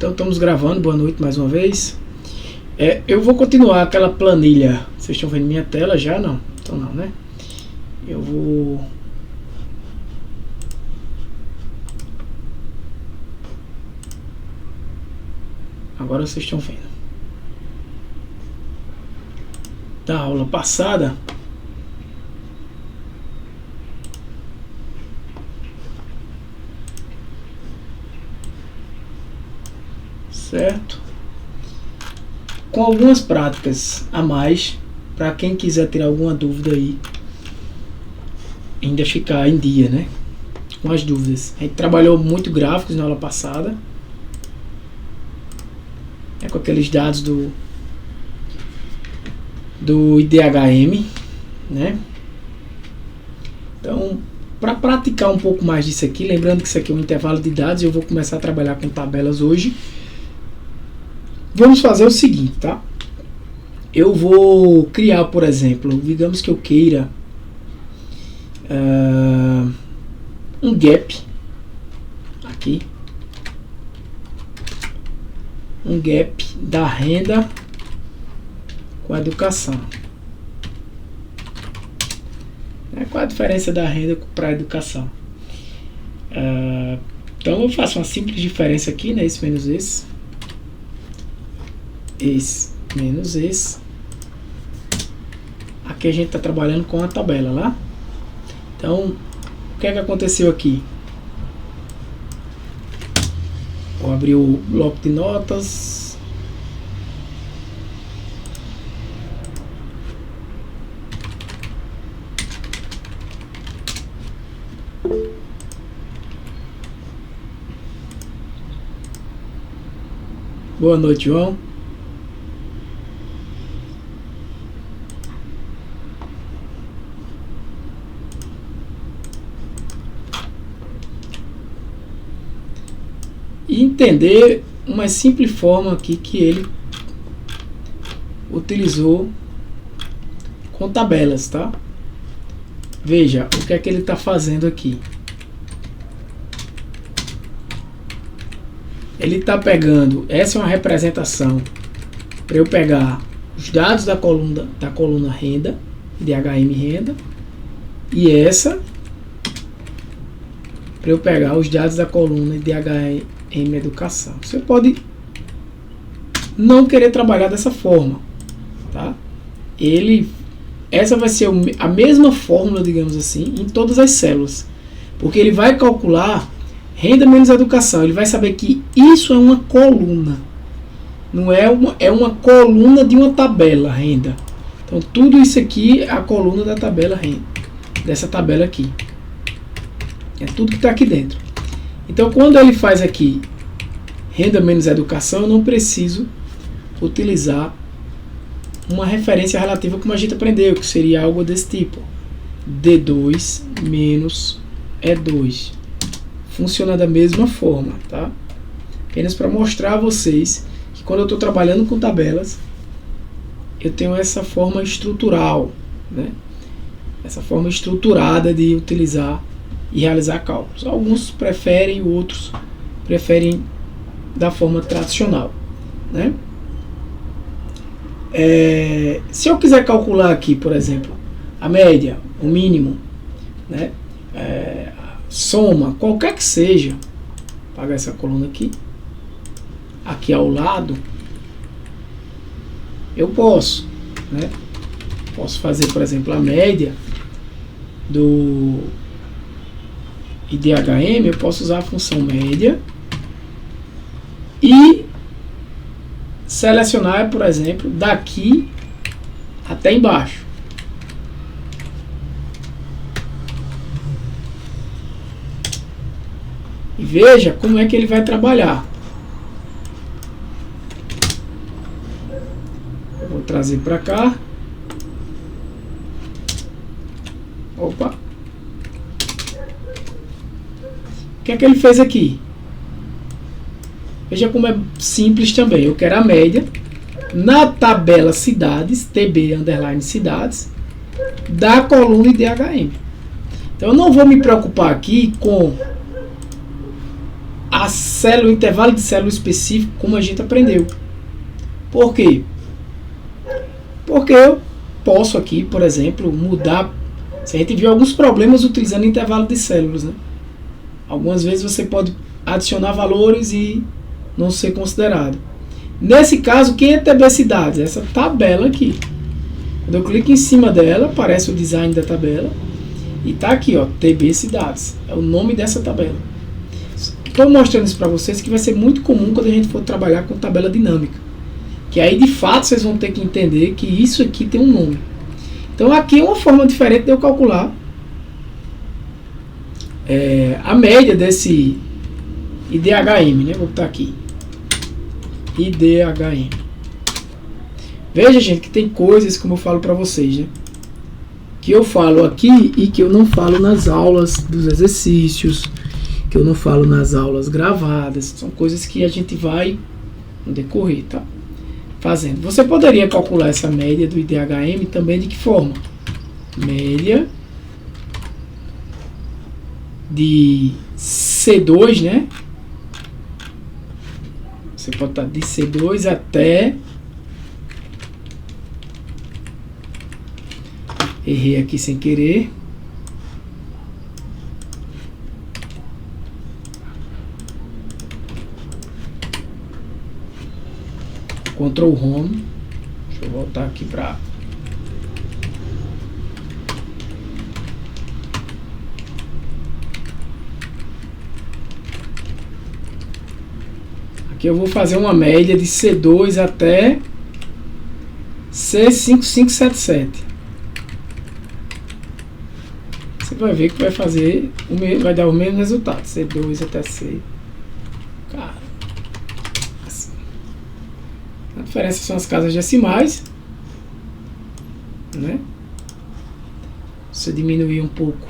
Então estamos gravando, boa noite mais uma vez. Eu vou continuar aquela planilha. Vocês estão vendo minha tela já? Não? Então não, né? Eu vou... Agora vocês estão vendo. Da aula passada, certo? Com algumas práticas a mais, para quem quiser ter alguma dúvida aí, ainda ficar em dia, né? Com as dúvidas. A gente trabalhou muito gráficos na aula passada, com aqueles dados do IDHM, né? Então, para praticar um pouco mais disso aqui, lembrando que isso aqui é um intervalo de dados, eu vou começar a trabalhar com tabelas hoje. Vamos fazer o seguinte, tá? Eu vou criar, por exemplo, digamos que eu queira um gap aqui, um gap da renda com a educação. Qual a diferença da renda para a educação? Então eu faço uma simples diferença aqui, né? Esse menos esse menos esse. Aqui a gente está trabalhando com a tabela lá. Então, o que é que aconteceu aqui? Vou abrir o bloco de notas. Boa noite, João. E entender uma simples forma aqui que ele utilizou com tabelas, tá? Veja o que é que ele está fazendo aqui. Ele está pegando, essa é uma representação para eu pegar os dados da coluna renda, IDHM renda, e essa para eu pegar os dados da coluna IDHM educação. Você pode não querer trabalhar dessa forma, tá? Essa vai ser a mesma fórmula, digamos assim, em todas as células, porque ele vai calcular renda menos educação. Ele vai saber que isso é uma coluna, não é uma coluna de uma tabela renda. Então tudo isso aqui é a coluna da tabela renda, dessa tabela aqui. É tudo que está aqui dentro. Então, quando ele faz aqui renda menos educação, eu não preciso utilizar uma referência relativa como a gente aprendeu, que seria algo desse tipo. D2 menos E2. Funciona da mesma forma, tá? Apenas para mostrar a vocês que quando eu estou trabalhando com tabelas, eu tenho essa forma estrutural, né? Essa forma estruturada de utilizar e realizar cálculos. Alguns preferem, outros preferem da forma tradicional, né? Se eu quiser calcular aqui, por exemplo, a média, o mínimo, né? Soma, qualquer que seja, apagar essa coluna aqui ao lado, eu posso, né? Posso fazer, por exemplo, a média do IDHM, eu posso usar a função média e selecionar, por exemplo, daqui até embaixo. E veja como é que ele vai trabalhar. Eu vou trazer para cá. Opa! O que é que ele fez aqui? Veja como é simples também. Eu quero a média na tabela cidades, TB underline cidades, da coluna IDHM. Então eu não vou me preocupar aqui com a a célula, o intervalo de célula específico, como a gente aprendeu. Por quê? Porque eu posso aqui, por exemplo, mudar. Se a gente viu alguns problemas utilizando intervalo de células, né? Algumas vezes você pode adicionar valores e não ser considerado. Nesse caso, quem é TB Cidades? Essa tabela aqui. Quando eu clico em cima dela, aparece o design da tabela. E tá aqui, ó, TB Cidades. É o nome dessa tabela. Estou mostrando isso para vocês que vai ser muito comum quando a gente for trabalhar com tabela dinâmica. Que aí, de fato, vocês vão ter que entender que isso aqui tem um nome. Então, aqui é uma forma diferente de eu calcular a média desse IDHM, né? Vou botar aqui. IDHM. Veja, gente, que tem coisas, como eu falo para vocês, né? Que eu falo aqui e que eu não falo nas aulas dos exercícios, que eu não falo nas aulas gravadas. São coisas que a gente vai no decorrer, tá? Fazendo. Você poderia calcular essa média do IDHM também de que forma? Média de C2, né? Você pode estar de C2 até... Errei aqui sem querer. Ctrl Home. Deixa eu voltar aqui para... Aqui eu vou fazer uma média de C2 até C5577. Você vai ver que vai fazer vai dar o mesmo resultado. C2 até C. Cara, assim. A diferença são as casas decimais, né? Você diminuir um pouco,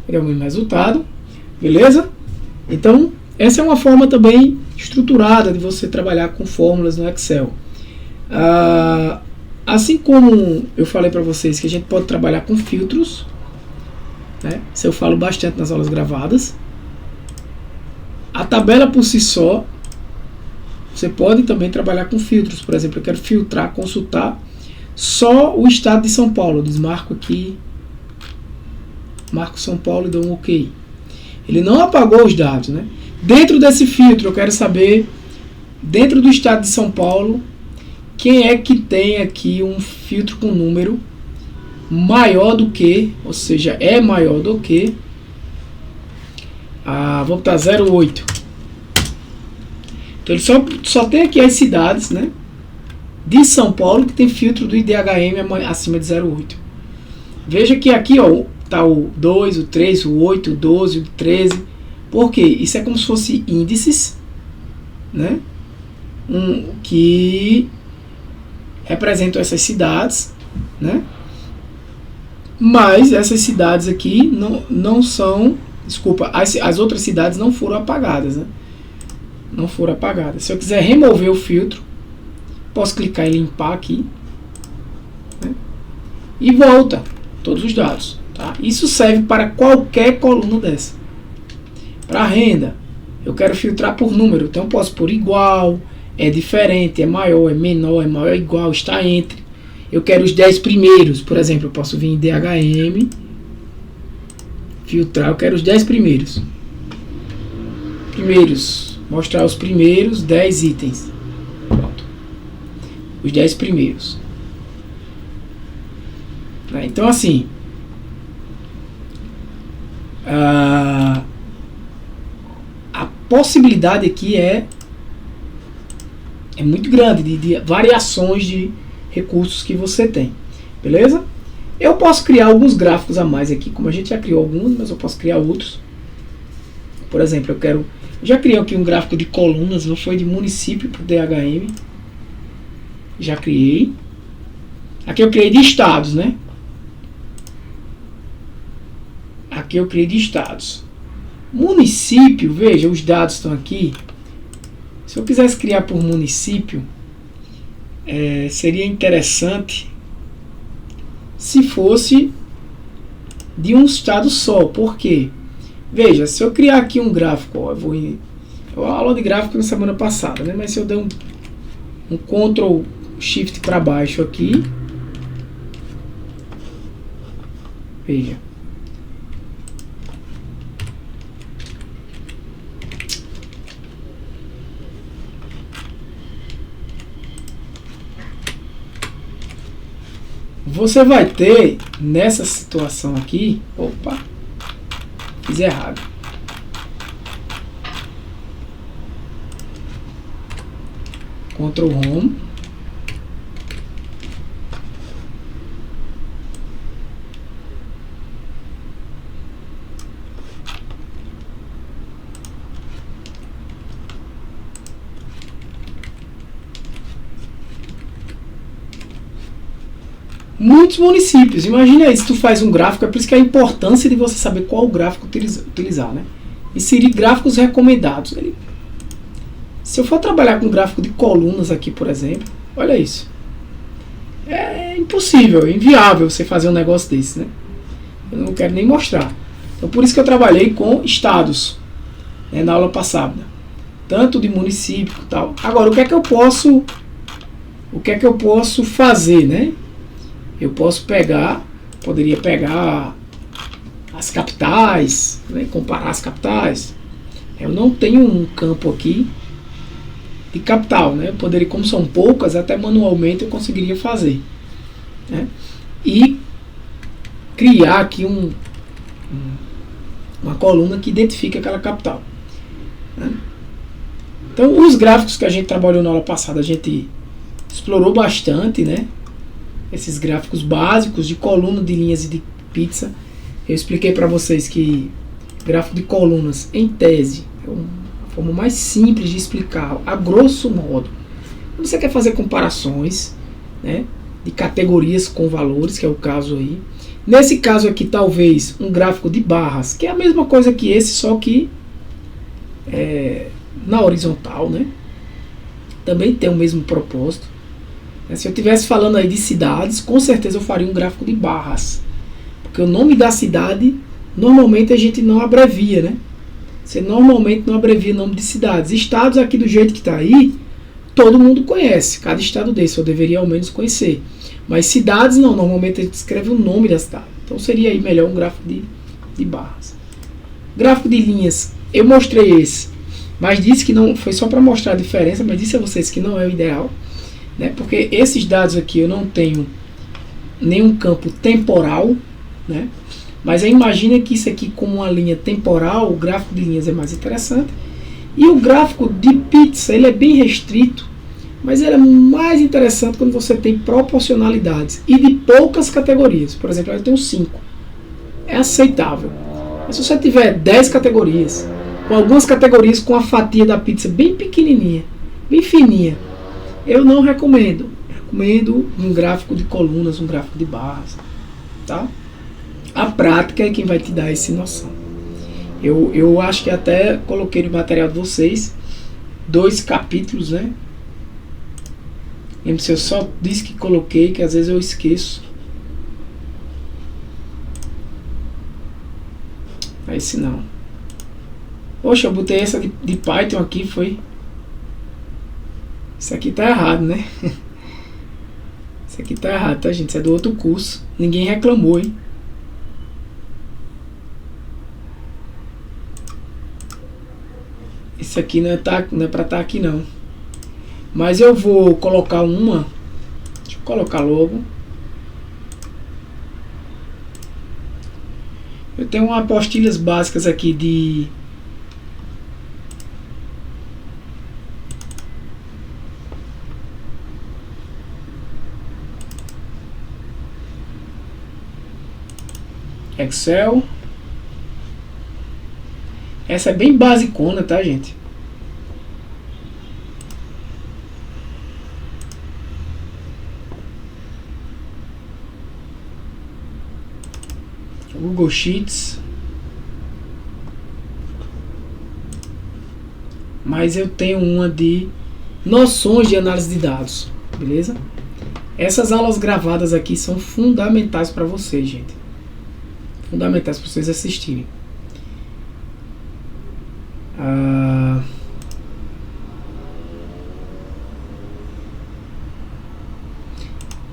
é o mesmo resultado, beleza? Então, essa é uma forma também estruturada de você trabalhar com fórmulas no Excel. Assim como eu falei para vocês que a gente pode trabalhar com filtros, né? Isso eu falo bastante nas aulas gravadas. A tabela por si só, você pode também trabalhar com filtros. Por exemplo, eu quero filtrar, consultar só o estado de São Paulo. Eu desmarco aqui, marco São Paulo e dou um OK. Ele não apagou os dados, né? Dentro desse filtro, eu quero saber, dentro do estado de São Paulo, quem é que tem aqui um filtro com número maior do que, ou seja, é maior do que, vou botar 0,8. Então ele só tem aqui as cidades, né, de São Paulo que tem filtro do IDHM acima de 0,8. Veja que aqui, ó, tá o 2, o 3, o 8, o 12, o 13. Por quê? Isso é como se fosse índices, né, que representam essas cidades, né? Mas essas cidades aqui não são... Desculpa, as outras cidades não foram apagadas, né? Não foram apagadas. Se eu quiser remover o filtro, posso clicar em limpar aqui, né? E volta todos os dados, tá? Isso serve para qualquer coluna dessa. Para renda, eu quero filtrar por número, então eu posso por igual, é diferente, é maior, é menor, é maior, é igual, está entre. Eu quero os 10 primeiros, por exemplo, eu posso vir em DHM, filtrar, eu quero os 10 primeiros. Mostrar os primeiros 10 itens. Pronto. Os 10 primeiros. Então, assim, a possibilidade aqui é muito grande de variações de recursos que você tem, beleza? Eu posso criar alguns gráficos a mais aqui, como a gente já criou alguns, mas eu posso criar outros. Por exemplo, já criei aqui um gráfico de colunas, não foi de município para o DHM, já criei. Aqui eu criei de estados, né? Aqui eu criei de estados. Município, veja, os dados estão aqui. Se eu quisesse criar por município, seria interessante se fosse de um estado só. Por quê? Veja, se eu criar aqui um gráfico, ó, eu aula de gráfico na semana passada, né? Mas se eu der um Ctrl Shift para baixo aqui, veja, você vai ter nessa situação aqui, opa, fiz errado. Ctrl Home. Muitos municípios. Imagina aí, se tu faz um gráfico, é por isso que a importância de você saber qual gráfico utilizar, né? Inserir gráficos recomendados. Se eu for trabalhar com gráfico de colunas aqui, por exemplo, olha isso. É impossível, é inviável você fazer um negócio desse, né? Eu não quero nem mostrar. Então, por isso que eu trabalhei com estados, né, na aula passada. Tanto de município e tal. Agora, o que é que eu posso fazer, né? Eu poderia pegar as capitais, né, comparar as capitais. Eu não tenho um campo aqui de capital, né? Eu poderia, como são poucas, até manualmente eu conseguiria fazer, né? E criar aqui uma coluna que identifique aquela capital, né? Então, os gráficos que a gente trabalhou na aula passada, a gente explorou bastante, né? Esses gráficos básicos de coluna, de linhas e de pizza. Eu expliquei para vocês que gráfico de colunas, em tese, é uma forma mais simples de explicar, a grosso modo. Quando você quer fazer comparações, né, de categorias com valores, que é o caso aí. Nesse caso aqui, talvez, um gráfico de barras, que é a mesma coisa que esse, só que na horizontal, né? Também tem o mesmo propósito. Se eu estivesse falando aí de cidades, com certeza eu faria um gráfico de barras. Porque o nome da cidade, normalmente a gente não abrevia, né? Você normalmente não abrevia o nome de cidades. Estados aqui do jeito que está aí, todo mundo conhece. Cada estado desse, eu deveria ao menos conhecer. Mas cidades não, normalmente a gente escreve o nome da cidade. Então seria aí melhor um gráfico de barras. Gráfico de linhas, eu mostrei esse. Mas disse que não, foi só para mostrar a diferença, mas disse a vocês que não é o ideal. Né? Porque esses dados aqui eu não tenho nenhum campo temporal, né? Mas aí imagina que isso aqui como uma linha temporal, o gráfico de linhas é mais interessante. E o gráfico de pizza, ele é bem restrito, mas ele é mais interessante quando você tem proporcionalidades e de poucas categorias. Por exemplo, eu tenho 5. É aceitável. Mas se você tiver 10 categorias, com algumas categorias com a fatia da pizza bem pequenininha, bem fininha, eu não recomendo. Recomendo um gráfico de colunas, um gráfico de barras, tá? A prática é quem vai te dar essa noção. Eu acho que até coloquei no material de vocês 2 capítulos, né? Lembra se eu só disse que coloquei, que às vezes eu esqueço. Esse não. Poxa, eu botei essa de Python aqui, foi. Isso aqui tá errado, né? Isso aqui tá errado, tá, gente? Isso é do outro curso. Ninguém reclamou, hein? Isso aqui não é pra estar aqui, não. Mas eu vou colocar uma. Deixa eu colocar logo. Eu tenho umas apostilhas básicas aqui de Excel. Essa é bem basicona, tá, gente? Google Sheets. Mas eu tenho uma de noções de análise de dados, beleza? Essas aulas gravadas aqui são fundamentais para vocês, gente. fundamentais para vocês assistirem.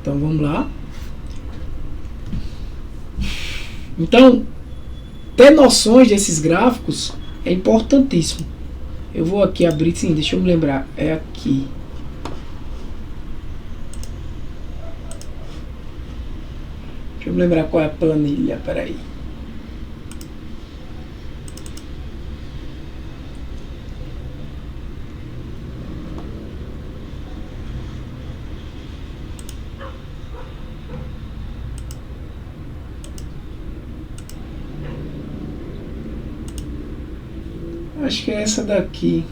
Então vamos lá. Então, ter noções desses gráficos é importantíssimo. Eu vou aqui abrir, sim, deixa eu me lembrar, é aqui. Deixa eu me lembrar qual é a planilha, peraí. Acho que é essa daqui.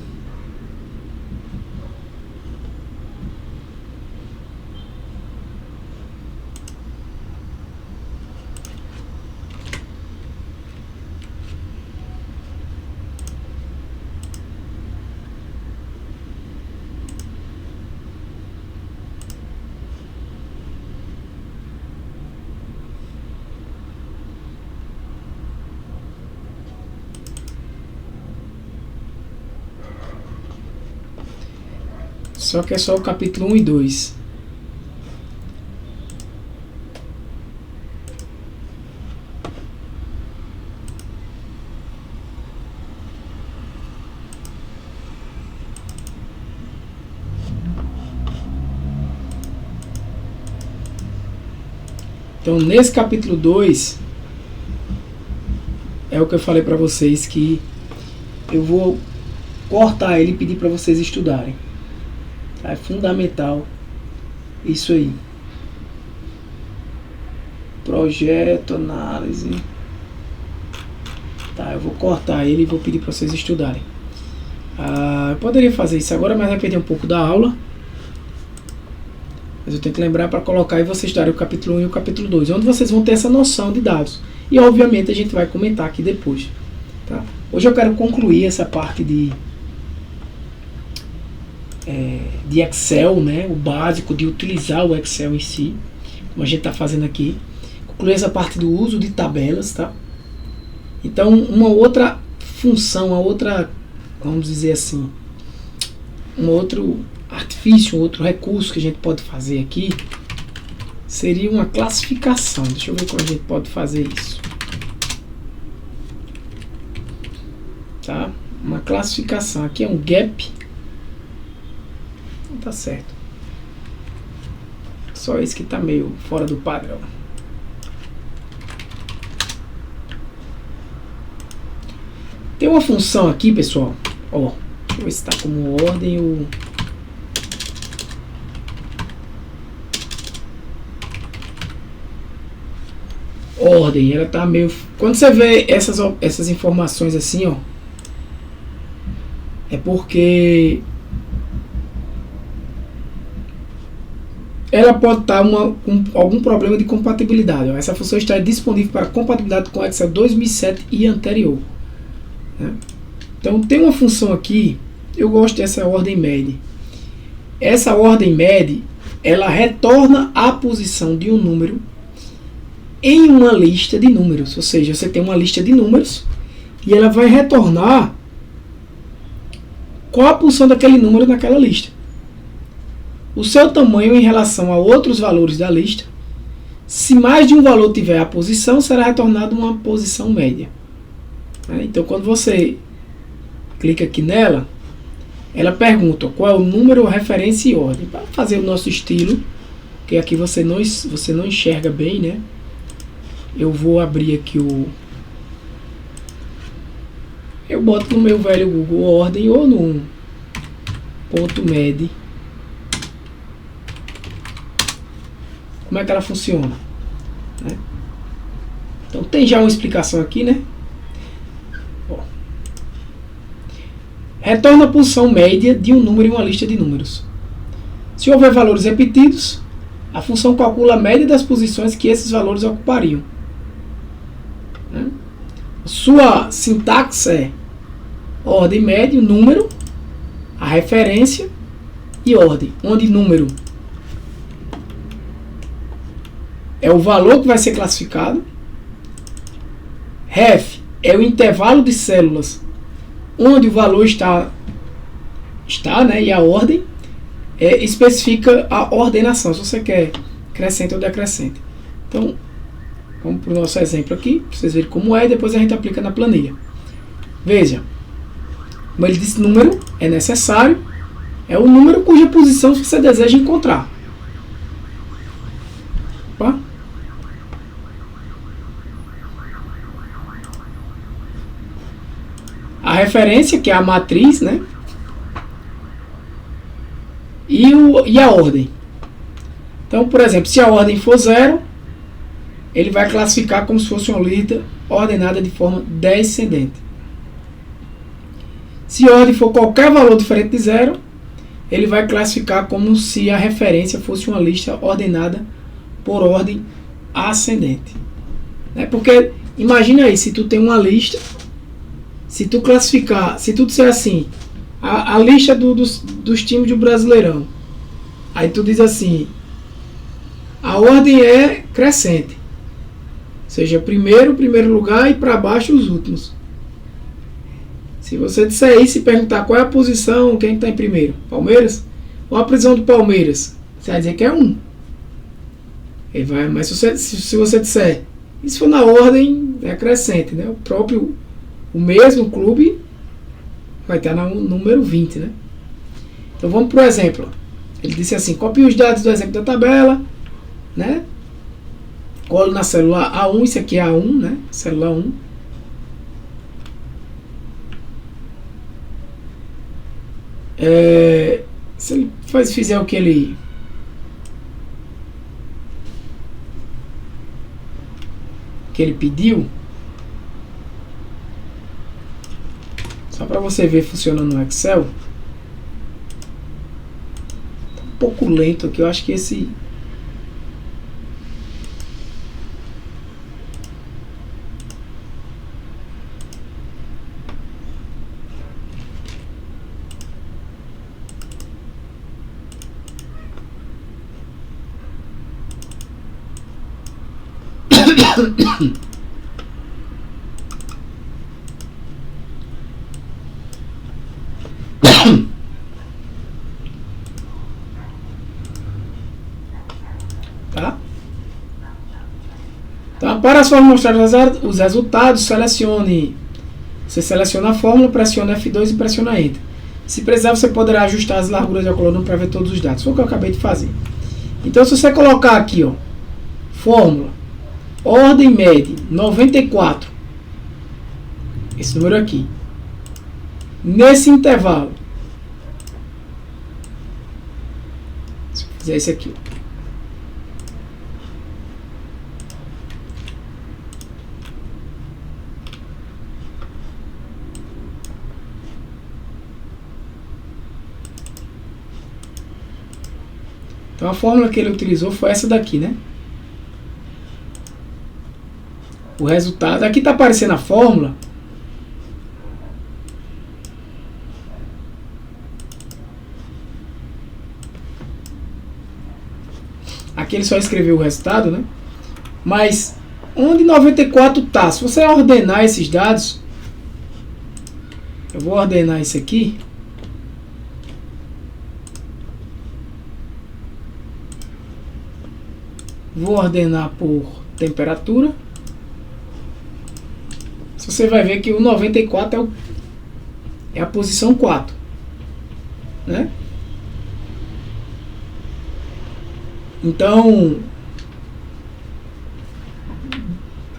Só que é só o capítulo 1 e 2. Então, nesse capítulo 2, é o que eu falei para vocês, que eu vou cortar ele e pedir para vocês estudarem. É fundamental isso aí. Projeto, análise. Tá, eu vou cortar ele e vou pedir para vocês estudarem. Eu poderia fazer isso agora, mas vai perder um pouco da aula. Mas eu tenho que lembrar para colocar e vocês darem o capítulo 1 e o capítulo 2, onde vocês vão ter essa noção de dados. E obviamente a gente vai comentar aqui depois. Tá? Hoje eu quero concluir essa parte de Excel, né? O básico de utilizar o Excel em si, como a gente está fazendo aqui. Concluir essa parte do uso de tabelas. Tá? Então, uma outra função, uma outra, vamos dizer assim, um outro artifício, um outro recurso que a gente pode fazer aqui seria uma classificação. Deixa eu ver como a gente pode fazer isso. Tá? Uma classificação. Aqui é um gap. Não tá certo. Só esse que tá meio fora do padrão. Tem uma função aqui, pessoal. Ó, deixa eu ver se tá como ordem o... ordem, ela tá meio... Quando você vê essas informações assim, ó, é porque ela pode estar com algum problema de compatibilidade. Ó. Essa função está disponível para compatibilidade com Excel 2007 e anterior. Né? Então tem uma função aqui, eu gosto dessa ordem med. Essa ordem med, ela retorna a posição de um número em uma lista de números, ou seja, você tem uma lista de números e ela vai retornar qual a posição daquele número naquela lista. O seu tamanho em relação a outros valores da lista. Se mais de um valor tiver a posição, será retornado uma posição média. Então, quando você clica aqui nela, ela pergunta qual é o número, referência e ordem. Para fazer o nosso estilo, que aqui você não enxerga bem, né? Eu vou abrir aqui eu boto no meu velho Google ordem ou no ponto med. Como é que ela funciona? Né? Então tem já uma explicação aqui, né? Ó. Retorna a posição média de um número em uma lista de números. Se houver valores repetidos, a função calcula a média das posições que esses valores ocupariam. Né? Sua sintaxe é ordem média, número, a referência e ordem, onde número é o valor que vai ser classificado Ref é o intervalo de células onde o valor está, né, e a ordem especifica a ordenação, se você quer crescente ou decrescente. Então, vamos para o nosso exemplo aqui, para vocês verem como é, e depois a gente aplica na planilha. Veja, como ele disse, número é necessário, é o número cuja posição você deseja encontrar. Opa. A referência, que é a matriz, né? E a ordem. Então, por exemplo, se a ordem for 0, ele vai classificar como se fosse uma lista ordenada de forma descendente. Se a ordem for qualquer valor diferente de 0, ele vai classificar como se a referência fosse uma lista ordenada por ordem ascendente. Porque imagina aí, se tu tem uma lista, se tu classificar, se tu disser assim, a lista dos times do Brasileirão, aí tu diz assim, a ordem é crescente, ou seja, primeiro lugar e para baixo os últimos. Se você disser isso e perguntar qual é a posição, quem está em primeiro, Palmeiras, qual a posição do Palmeiras, você vai dizer que é 1. Ele vai, mas se você disser, isso for na ordem crescente, né? O mesmo clube vai estar no número 20, né? Então vamos para o exemplo. Ele disse assim, copie os dados do exemplo da tabela, né? Colo na célula A1, isso aqui é A1, né? Célula 1. Se ele fizer o que ele pediu, só para você ver funcionando no Excel, tá um pouco lento aqui, eu acho que esse tá? Então, para só mostrar os resultados, você seleciona a fórmula, pressiona F2 e pressiona Enter. Se precisar, você poderá ajustar as larguras da coluna para ver todos os dados. Foi o que eu acabei de fazer. Então, se você colocar aqui, ó, fórmula, ordem média 94, esse número aqui, nesse intervalo, se eu fizer esse aqui, ó, então a fórmula que ele utilizou foi essa daqui, né? O resultado, aqui está aparecendo a fórmula. Aqui ele só escreveu o resultado, né? Mas onde 94 está? Se você ordenar esses dados, eu vou ordenar isso aqui. Vou ordenar por temperatura. Você vai ver que o 94 é a posição 4, né? Então,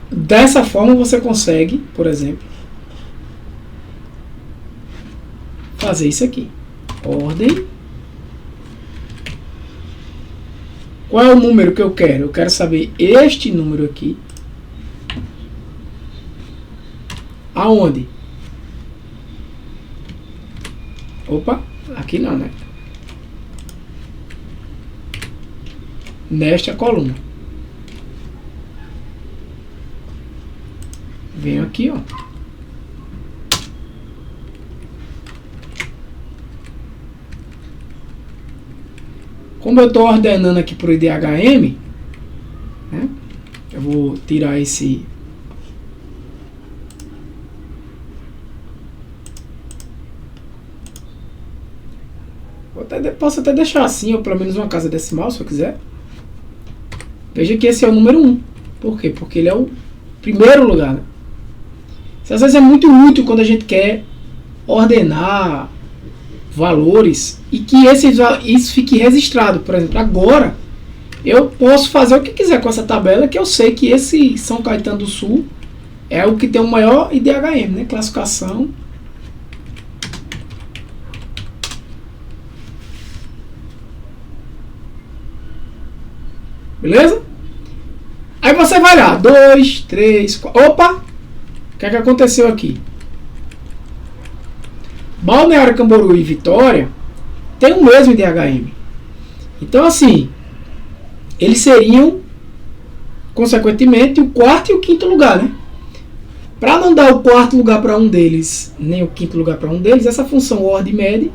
dessa forma você consegue, por exemplo, fazer isso aqui. Ordem. Qual é o número que eu quero? Eu quero saber este número aqui. Aonde? Opa, aqui não, né? Nesta coluna. Venho aqui, ó. Como eu estou ordenando aqui por IDHM, né? Eu vou tirar esse Posso até deixar assim, ou pelo menos uma casa decimal, se eu quiser. Veja que esse é o número 1. Por quê? Porque ele é o primeiro lugar, né? Isso às vezes é muito útil quando a gente quer ordenar valores e que isso fique registrado. Por exemplo, agora eu posso fazer o que quiser com essa tabela, que eu sei que esse São Caetano do Sul é o que tem o maior IDHM, né? Classificação. Beleza? Aí você vai lá, 2, 3, 4. Opa! O que é que aconteceu aqui? Balneário Camboriú e Vitória tem o mesmo IDHM. Então, assim, eles seriam, consequentemente, o quarto e o quinto lugar, né? Para não dar o quarto lugar para um deles, nem o quinto lugar para um deles, essa função ordem média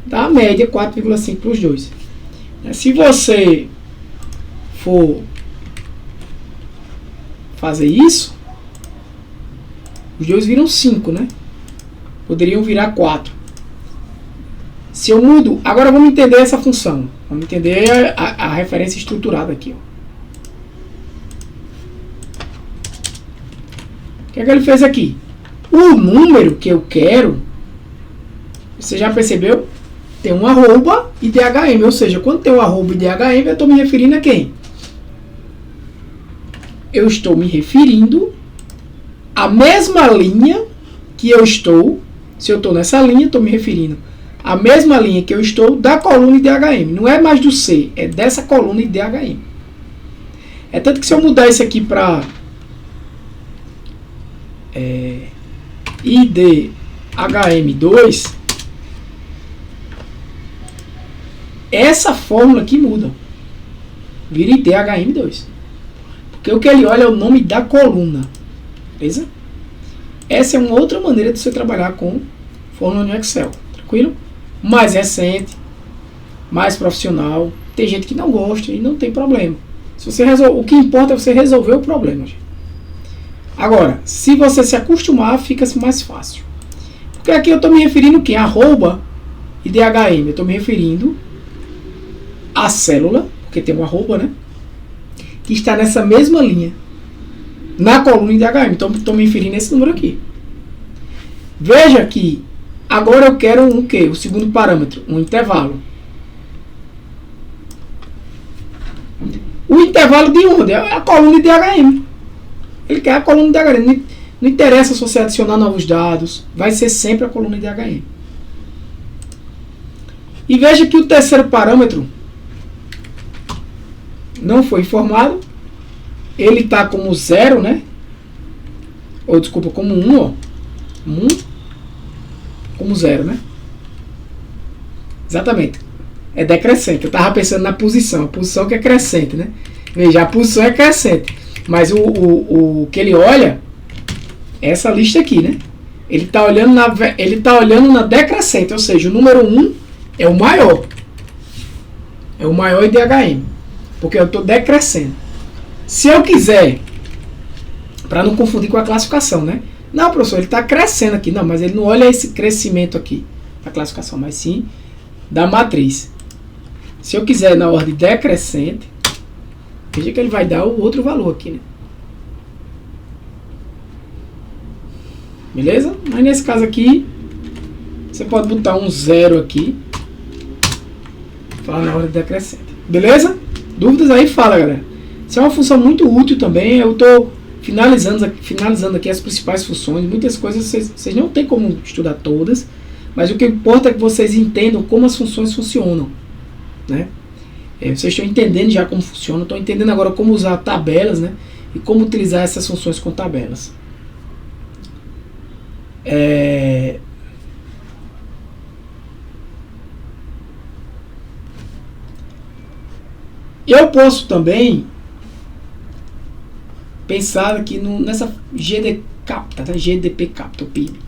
dá a média 4,5 para os dois. Se você for fazer isso, os dois viram 5, né? Poderiam virar 4. Se eu mudo... Agora vamos entender essa função. Vamos entender a referência estruturada aqui. Ó. O que é que ele fez aqui? O número que eu quero, você já percebeu? Tem um arroba e DHM. Ou seja, quando tem um arroba e DHM, eu estou me referindo a quem? Eu estou me referindo à mesma linha que eu estou. Se eu estou nessa linha, estou me referindo à mesma linha que eu estou da coluna IDHM. Não é mais do C, é dessa coluna IDHM. É tanto que se eu mudar isso aqui para IDHM2, essa fórmula aqui muda. Vira IDHM2. Porque o que ele olha é o nome da coluna. Beleza? Essa é uma outra maneira de você trabalhar com fórmula no Excel. Tranquilo? Mais recente, mais profissional. Tem gente que não gosta e não tem problema. Se você o que importa é você resolver o problema. Gente. Agora, se você se acostumar, fica mais fácil. Porque aqui eu estou me referindo quem? Arroba e DHM. Eu estou me referindo à célula, porque tem um arroba, né? Que está nessa mesma linha. Na coluna IDHM. Então, estou me referindo a esse número aqui. Veja que agora eu quero um quê? O segundo parâmetro, um intervalo. O intervalo de onde? É a coluna IDHM. Ele quer a coluna IDHM. Não interessa se você adicionar novos dados. Vai ser sempre a coluna IDHM. E veja que o terceiro parâmetro não foi informado. Ele está como 0, né? Ou desculpa, como 1, ó. 1 como 0, né? Exatamente. É decrescente. Eu estava pensando na posição. A posição que é crescente, né? Veja, a posição é crescente. Mas o que ele olha é essa lista aqui, né? Ele está olhando na decrescente. Ou seja, o número 1 é o maior. É o maior IDHM. Porque eu estou decrescendo. Se eu quiser, para não confundir com a classificação, né? Não, professor, ele está crescendo aqui. Não, mas ele não olha esse crescimento aqui da classificação, mas sim da matriz. Se eu quiser na ordem decrescente, veja que ele vai dar o outro valor aqui, né? Beleza? Mas nesse caso aqui, você pode botar um 0 aqui. Falar na ordem decrescente. Beleza? Dúvidas aí? Fala, galera. Isso é uma função muito útil também. Eu estou finalizando aqui as principais funções. Muitas coisas vocês não tem como estudar todas, mas o que importa é que vocês entendam como as funções funcionam, né? Vocês estão entendendo já como funciona, estão entendendo agora como usar tabelas, né? E como utilizar essas funções com tabelas. Eu posso também pensar aqui nessa GD Capta, tá? GDP Capta, o PIB.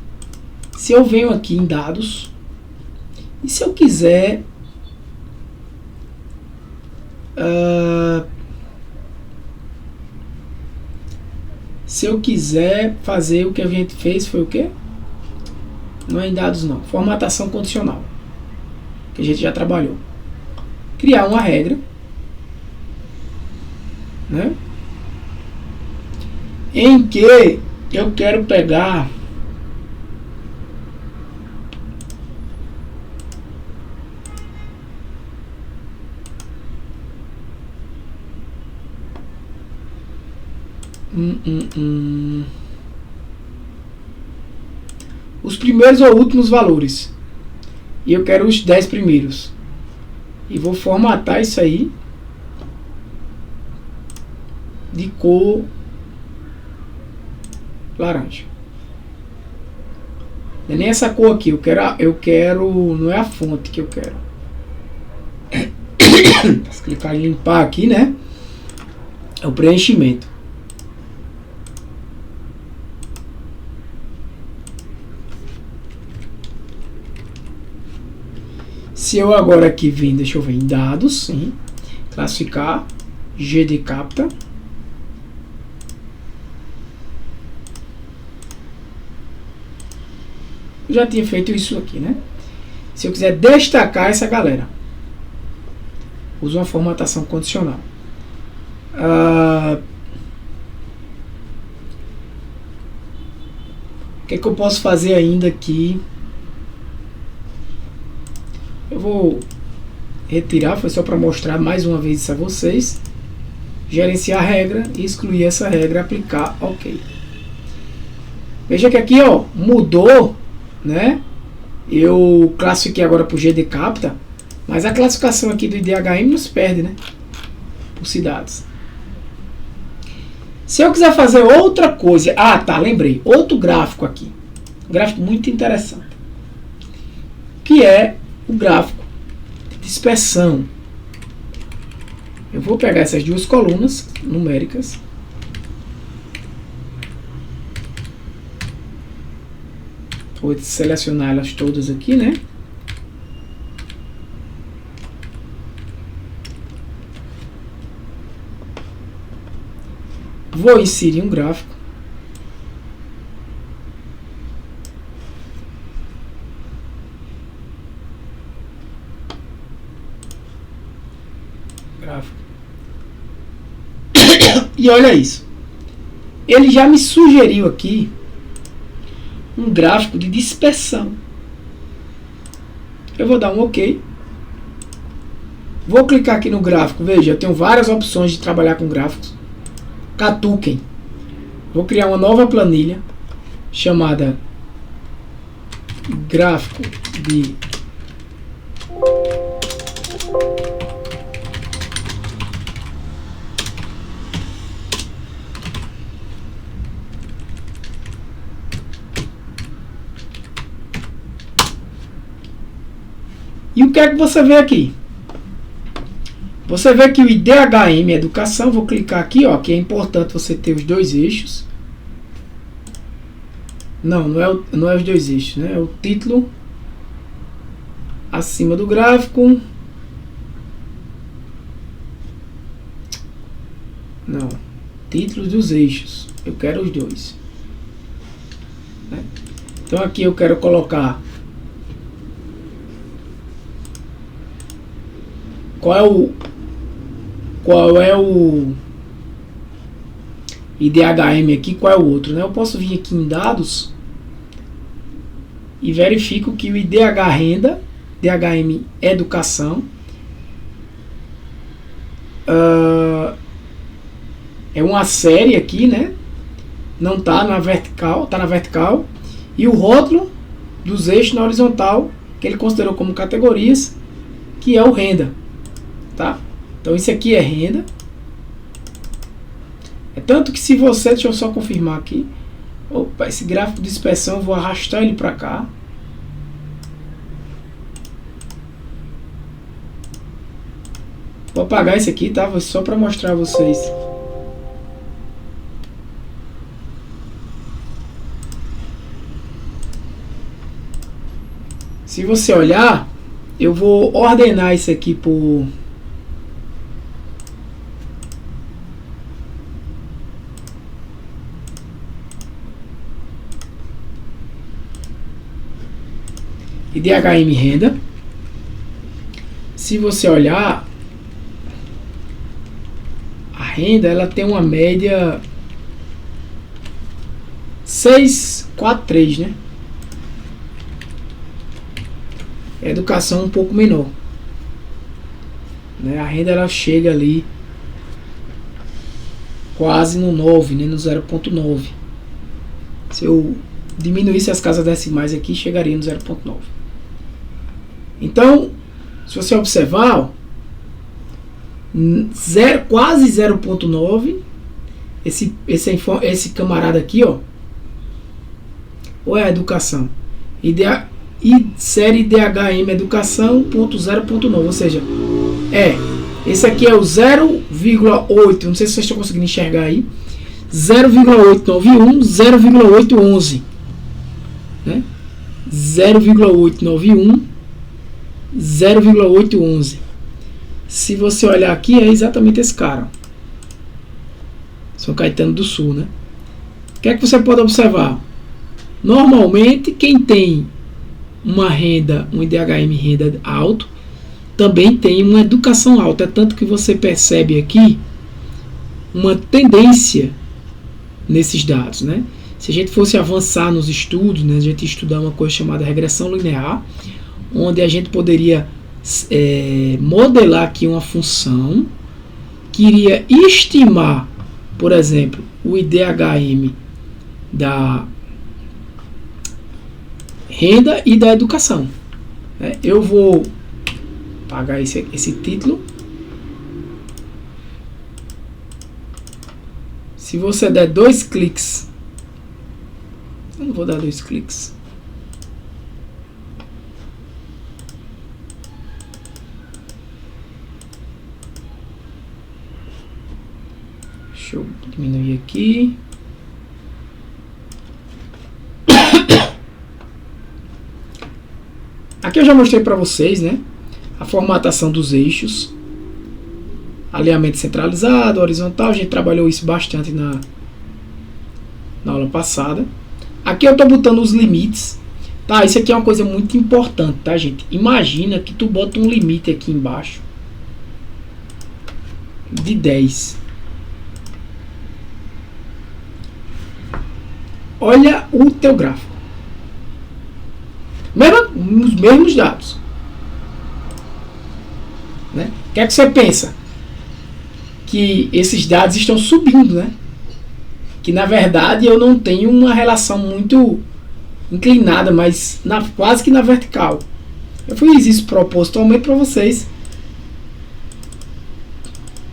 Se eu venho aqui em dados, e se eu quiser fazer o que a gente fez, foi o quê? Não é em dados não, formatação condicional. que a gente já trabalhou. Criar uma regra, né, em que eu quero pegar os primeiros ou últimos valores. E eu quero os 10 primeiros. E vou formatar isso aí de cor laranja. Não é nem essa cor aqui, eu quero, não é a fonte que eu quero. Posso clicar em limpar aqui, né? É o preenchimento. Se eu agora aqui vim, deixa eu ver, em dados, sim, classificar, GD capta. Eu já tinha feito isso aqui, né? Se eu quiser destacar essa galera, uso uma formatação condicional. O que é que eu posso fazer ainda aqui? Eu vou retirar, foi só para mostrar mais uma vez isso a vocês. Gerenciar a regra, excluir essa regra, aplicar, ok. Veja que aqui, ó, mudou, né? Eu classifiquei agora para o GD capta, mas a classificação aqui do IDHM não se perde, né? Por cidades. Se eu quiser fazer outra coisa, lembrei, outro gráfico aqui, um gráfico muito interessante, que é o gráfico de dispersão. Eu vou pegar essas duas colunas numéricas, vou selecionar elas todas aqui, né? Vou inserir um gráfico. E olha isso. Ele já me sugeriu aqui um gráfico de dispersão. Eu vou dar um OK. Vou clicar aqui no gráfico. Veja, eu tenho várias opções de trabalhar com gráficos. Catuquem. Vou criar uma nova planilha chamada gráfico de E o que é que você vê aqui? Você vê que o IDHM Educação, vou clicar aqui, ó, que é importante você ter os dois eixos. Não é os dois eixos, né? É o título acima do gráfico. Não, títulos dos eixos. Eu quero os dois. Né? Então aqui eu quero colocar qual é o IDHM aqui, qual é o outro, né? Eu posso vir aqui em dados e verifico que o IDH Renda, IDHM Educação, é uma série aqui, né? Não está na vertical, está na vertical, e o rótulo dos eixos na horizontal, que ele considerou como categorias, que é o renda, tá? Então isso aqui é renda. É tanto que se você, deixa eu só confirmar aqui, opa, esse gráfico de dispersão, eu vou arrastar ele para cá. Vou apagar esse aqui, tá? Só para mostrar a vocês. Se você olhar, eu vou ordenar isso aqui por IDHM Renda. se você olhar, a renda ela tem uma média 6,43, né? Educação um pouco menor, né? A renda ela chega ali quase no 9, né? No 0,9. Se eu diminuísse as casas decimais aqui, chegaria no 0,9. Então, se você observar, ó, quase 0,9, esse camarada aqui, ó, ou é a educação, e série DHM educação, ponto 0,9, ou seja, esse aqui é o 0,8, não sei se vocês estão conseguindo enxergar aí, 0,891, 0,811, né? 0,891, 0,811. Se você olhar aqui, é exatamente esse cara, São Caetano do Sul, né? O que é que você pode observar? Normalmente, quem tem uma renda, um IDHM renda alto, também tem uma educação alta. É tanto que você percebe aqui uma tendência nesses dados, né? Se a gente fosse avançar nos estudos, né, a gente estudar uma coisa chamada regressão linear, onde a gente poderia modelar aqui uma função que iria estimar, por exemplo, o IDHM da renda e da educação, né? Eu vou apagar esse título. Se você der 2 cliques, eu não vou dar 2 cliques. Deixa eu diminuir aqui. Aqui eu já mostrei para vocês, né, a formatação dos eixos, alinhamento centralizado, horizontal. A gente trabalhou isso bastante na aula passada. Aqui eu estou botando os limites, tá? Isso aqui é uma coisa muito importante, tá, gente? Imagina que tu bota um limite aqui embaixo de 10. Olha o teu gráfico. Os mesmos dados, né? O que é que você pensa? Que esses dados estão subindo, né? Que na verdade eu não tenho uma relação muito inclinada, mas quase que na vertical. Eu fiz isso propositalmente para vocês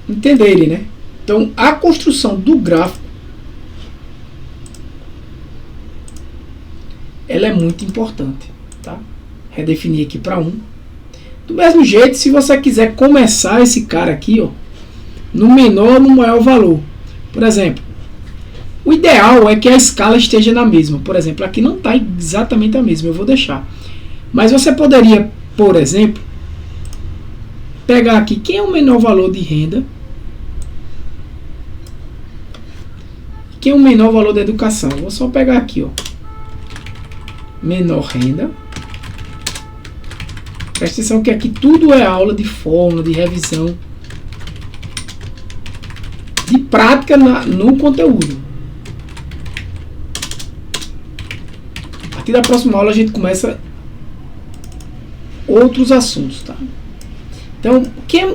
entenderem, né? Então a construção do gráfico ela é muito importante, tá? Redefinir aqui para 1. Do mesmo jeito, se você quiser começar esse cara aqui, ó, no menor ou no maior valor. Por exemplo, o ideal é que a escala esteja na mesma. Por exemplo, aqui não está exatamente a mesma, eu vou deixar. Mas você poderia, por exemplo, pegar aqui quem é o menor valor de renda, quem é o menor valor da educação. Eu vou só pegar aqui, ó, menor renda. Presta atenção que aqui tudo é aula de fórmula, de revisão, de prática no conteúdo. A partir da próxima aula a gente começa outros assuntos, tá? Então,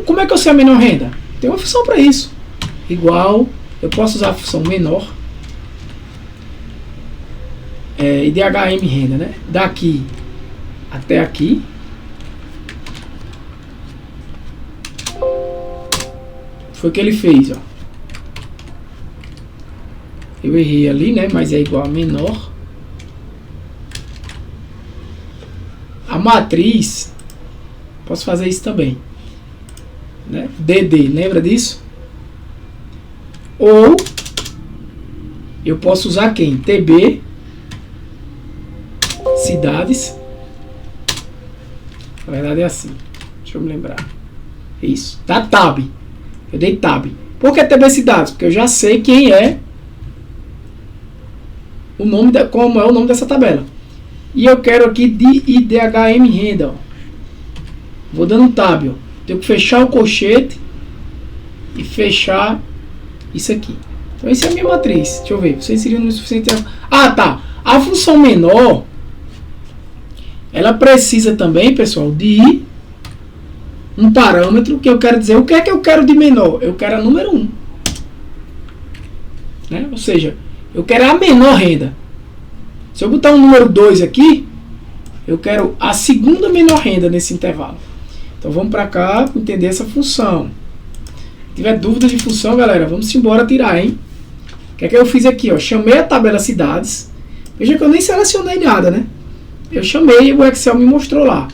como é que eu sei a menor renda? Tem uma função para isso. Igual, eu posso usar a função menor, IDHM renda, né? Daqui até aqui. Foi o que ele fez, ó. Eu errei ali, né? Mas é igual a menor. A matriz, posso fazer isso também, né? DD, lembra disso? Ou eu posso usar quem? TB, cidades. Na verdade é assim. Deixa eu me lembrar. Isso. Dá tab. Eu dei tab. Por que TB cidades? Porque eu já sei quem é o nome como é o nome dessa tabela. E eu quero aqui de IDHM renda, ó. Vou dando um tab, ó. tenho que fechar o colchete e fechar isso aqui. Então essa é a minha matriz. Deixa eu ver. Você inseriu no suficiente. Ah, tá. A função menor, ela precisa também, pessoal, de um parâmetro que eu quero dizer. O que é que eu quero de menor? Eu quero a número 1. Né? Ou seja, eu quero a menor renda. Se eu botar um número 2 aqui, eu quero a segunda menor renda nesse intervalo. Então vamos para cá para entender essa função. Se tiver dúvida de função, galera, vamos embora tirar, hein? O que é que eu fiz aqui? Ó? Chamei a tabela cidades. Veja que eu nem selecionei nada, né? Eu chamei e o Excel me mostrou lá.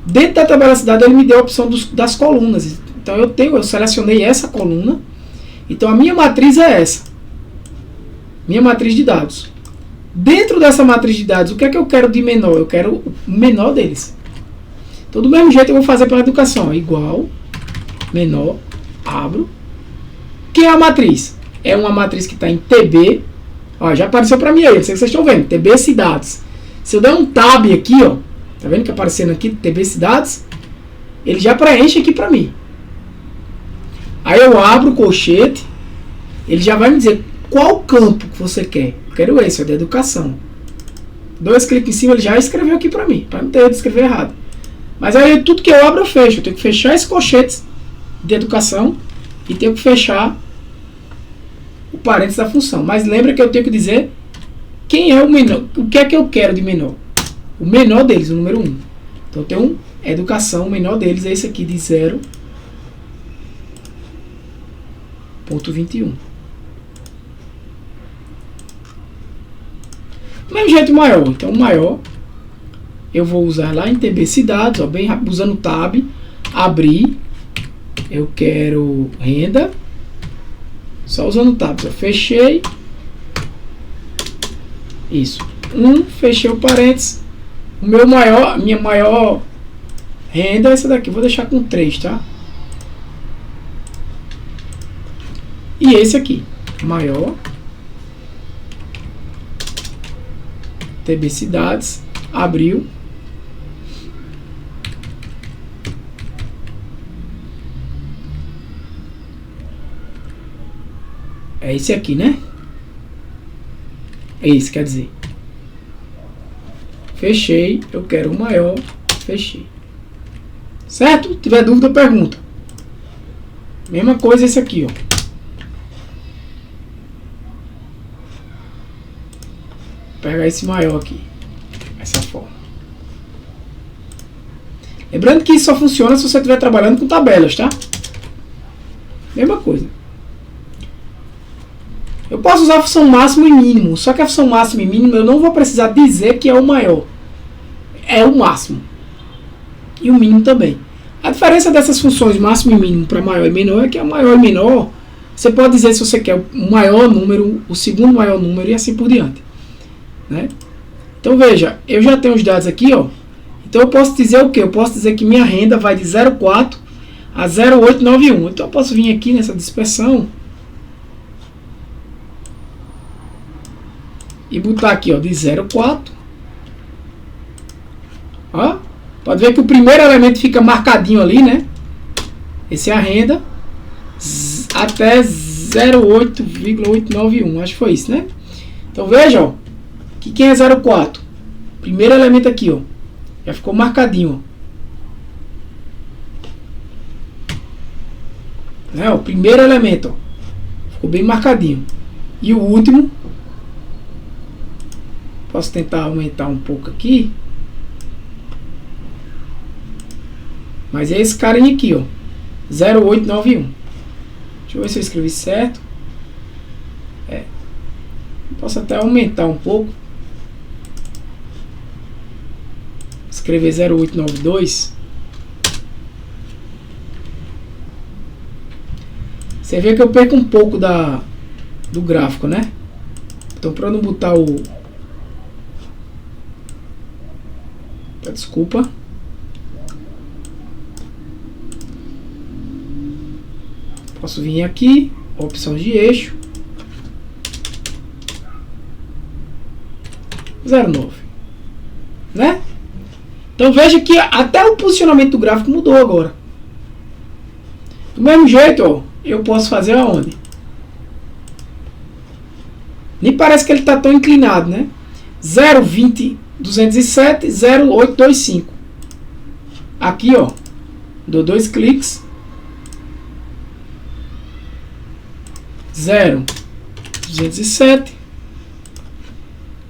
Dentro da tabela cidade ele me deu a opção das colunas. Então eu selecionei essa coluna. Então a minha matriz é essa. Minha matriz de dados. Dentro dessa matriz de dados, o que é que eu quero de menor? Eu quero o menor deles. Então do mesmo jeito eu vou fazer para a educação. Ó, igual, menor, abro. Que é a matriz? É uma matriz que está em TB. Ó, já apareceu para mim aí, não sei se vocês estão vendo. TB cidades. Se eu der um tab aqui, ó, tá vendo que aparecendo aqui TB cidades? Ele já preenche aqui para mim. Aí eu abro o colchete, ele já vai me dizer qual campo que você quer. Eu quero esse, ó, de educação. 2 cliques em cima, ele já escreveu aqui para mim, para não ter eu de escrever errado. Mas aí tudo que eu abro eu fecho. Eu tenho que fechar esse colchete de educação e tenho que fechar o parênteses da função. Mas lembra que eu tenho que dizer quem é o menor, o que é que eu quero de menor. O menor deles, o número 1. Então eu tenho educação, o menor deles é esse aqui de 0,21. Do mesmo jeito maior. Então o maior eu vou usar lá em TB cidades, ó, bem rápido, usando o tab, abrir. Eu quero renda. Só usando o tab, eu fechei. Isso. Fechei o parênteses. O meu maior, minha maior renda é essa daqui. Vou deixar com 3, tá? E esse aqui, maior. TB cidades, abriu. É esse aqui, né? É isso, quer dizer. Fechei, eu quero o maior, fechei. Certo? Se tiver dúvida, pergunta. Mesma coisa esse aqui, ó. Vou pegar esse maior aqui. Dessa forma. Lembrando que isso só funciona se você estiver trabalhando com tabelas, tá? Mesma coisa. Eu posso usar a função máximo e mínimo, só que a função máximo e mínimo eu não vou precisar dizer que é o maior. É o máximo. E o mínimo também. A diferença dessas funções máximo e mínimo para maior e menor é que a maior e menor, você pode dizer se você quer o maior número, o segundo maior número e assim por diante. Né? Então veja, eu já tenho os dados aqui, ó. Então eu posso dizer o que? Eu posso dizer que minha renda vai de 0,4 a 0,891. Então eu posso vir aqui nessa dispersão e botar aqui, ó, de 0,4. Ó, pode ver que o primeiro elemento fica marcadinho ali, né? Esse é a renda. Até 0,8,891. Acho que foi isso, né? Então veja, ó. Que quem é 0,4? Primeiro elemento aqui, ó. Já ficou marcadinho, ó. Né? O primeiro elemento, ó. Ficou bem marcadinho. E o último. Posso tentar aumentar um pouco aqui. Mas é esse carinha aqui, ó. 0,891. Deixa eu ver se eu escrevi certo. É. Posso até aumentar um pouco. Escrever 0,892. Você vê que eu perco um pouco do gráfico, né? Então, para não botar o... Desculpa. Posso vir aqui, opção de eixo. 0,9. Né? Então veja que até o posicionamento do gráfico mudou agora. Do mesmo jeito, ó, eu posso fazer aonde? Nem parece que ele está tão inclinado, né? 0,20, 207, 0,825. Aqui, ó, dou 2 cliques. 0,207.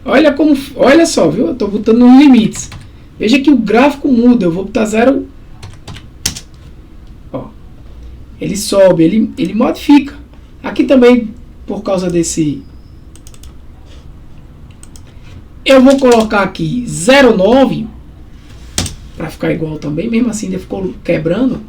Olha como, olha só, viu? Eu estou botando nos limites. Veja que o gráfico muda. Eu vou botar 0. Ó, ele sobe, ele modifica. Aqui também, por causa desse, eu vou colocar aqui 0,9 para ficar igual também. Mesmo assim, ainda ficou quebrando.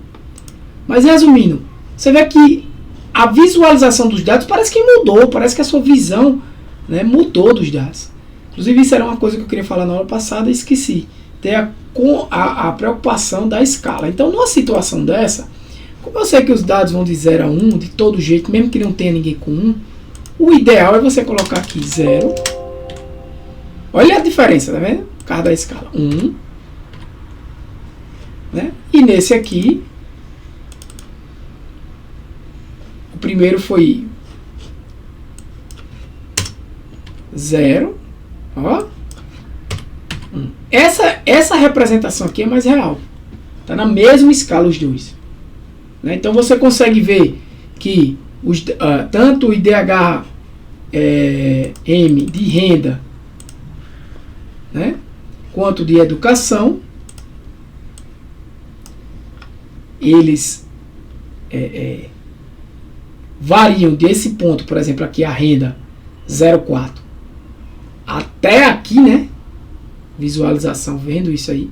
Mas resumindo, você vê que a visualização dos dados parece que mudou. Parece que a sua visão, né, mudou dos dados. Inclusive, isso era uma coisa que eu queria falar na aula passada e esqueci. Ter a preocupação da escala. Então, numa situação dessa, como eu sei que os dados vão de 0 a 1, de todo jeito, mesmo que não tenha ninguém com 1, o ideal é você colocar aqui 0. Olha a diferença, tá vendo? Por causa da escala. 1. Né? E nesse aqui, o primeiro foi 0. Ó. Essa representação aqui é mais real. Está na mesma escala os dois. Né? Então você consegue ver que tanto o IDH M de renda, né, quanto de educação, eles variam desse ponto, por exemplo, aqui a renda 0,4 até aqui, né? Visualização, vendo isso aí.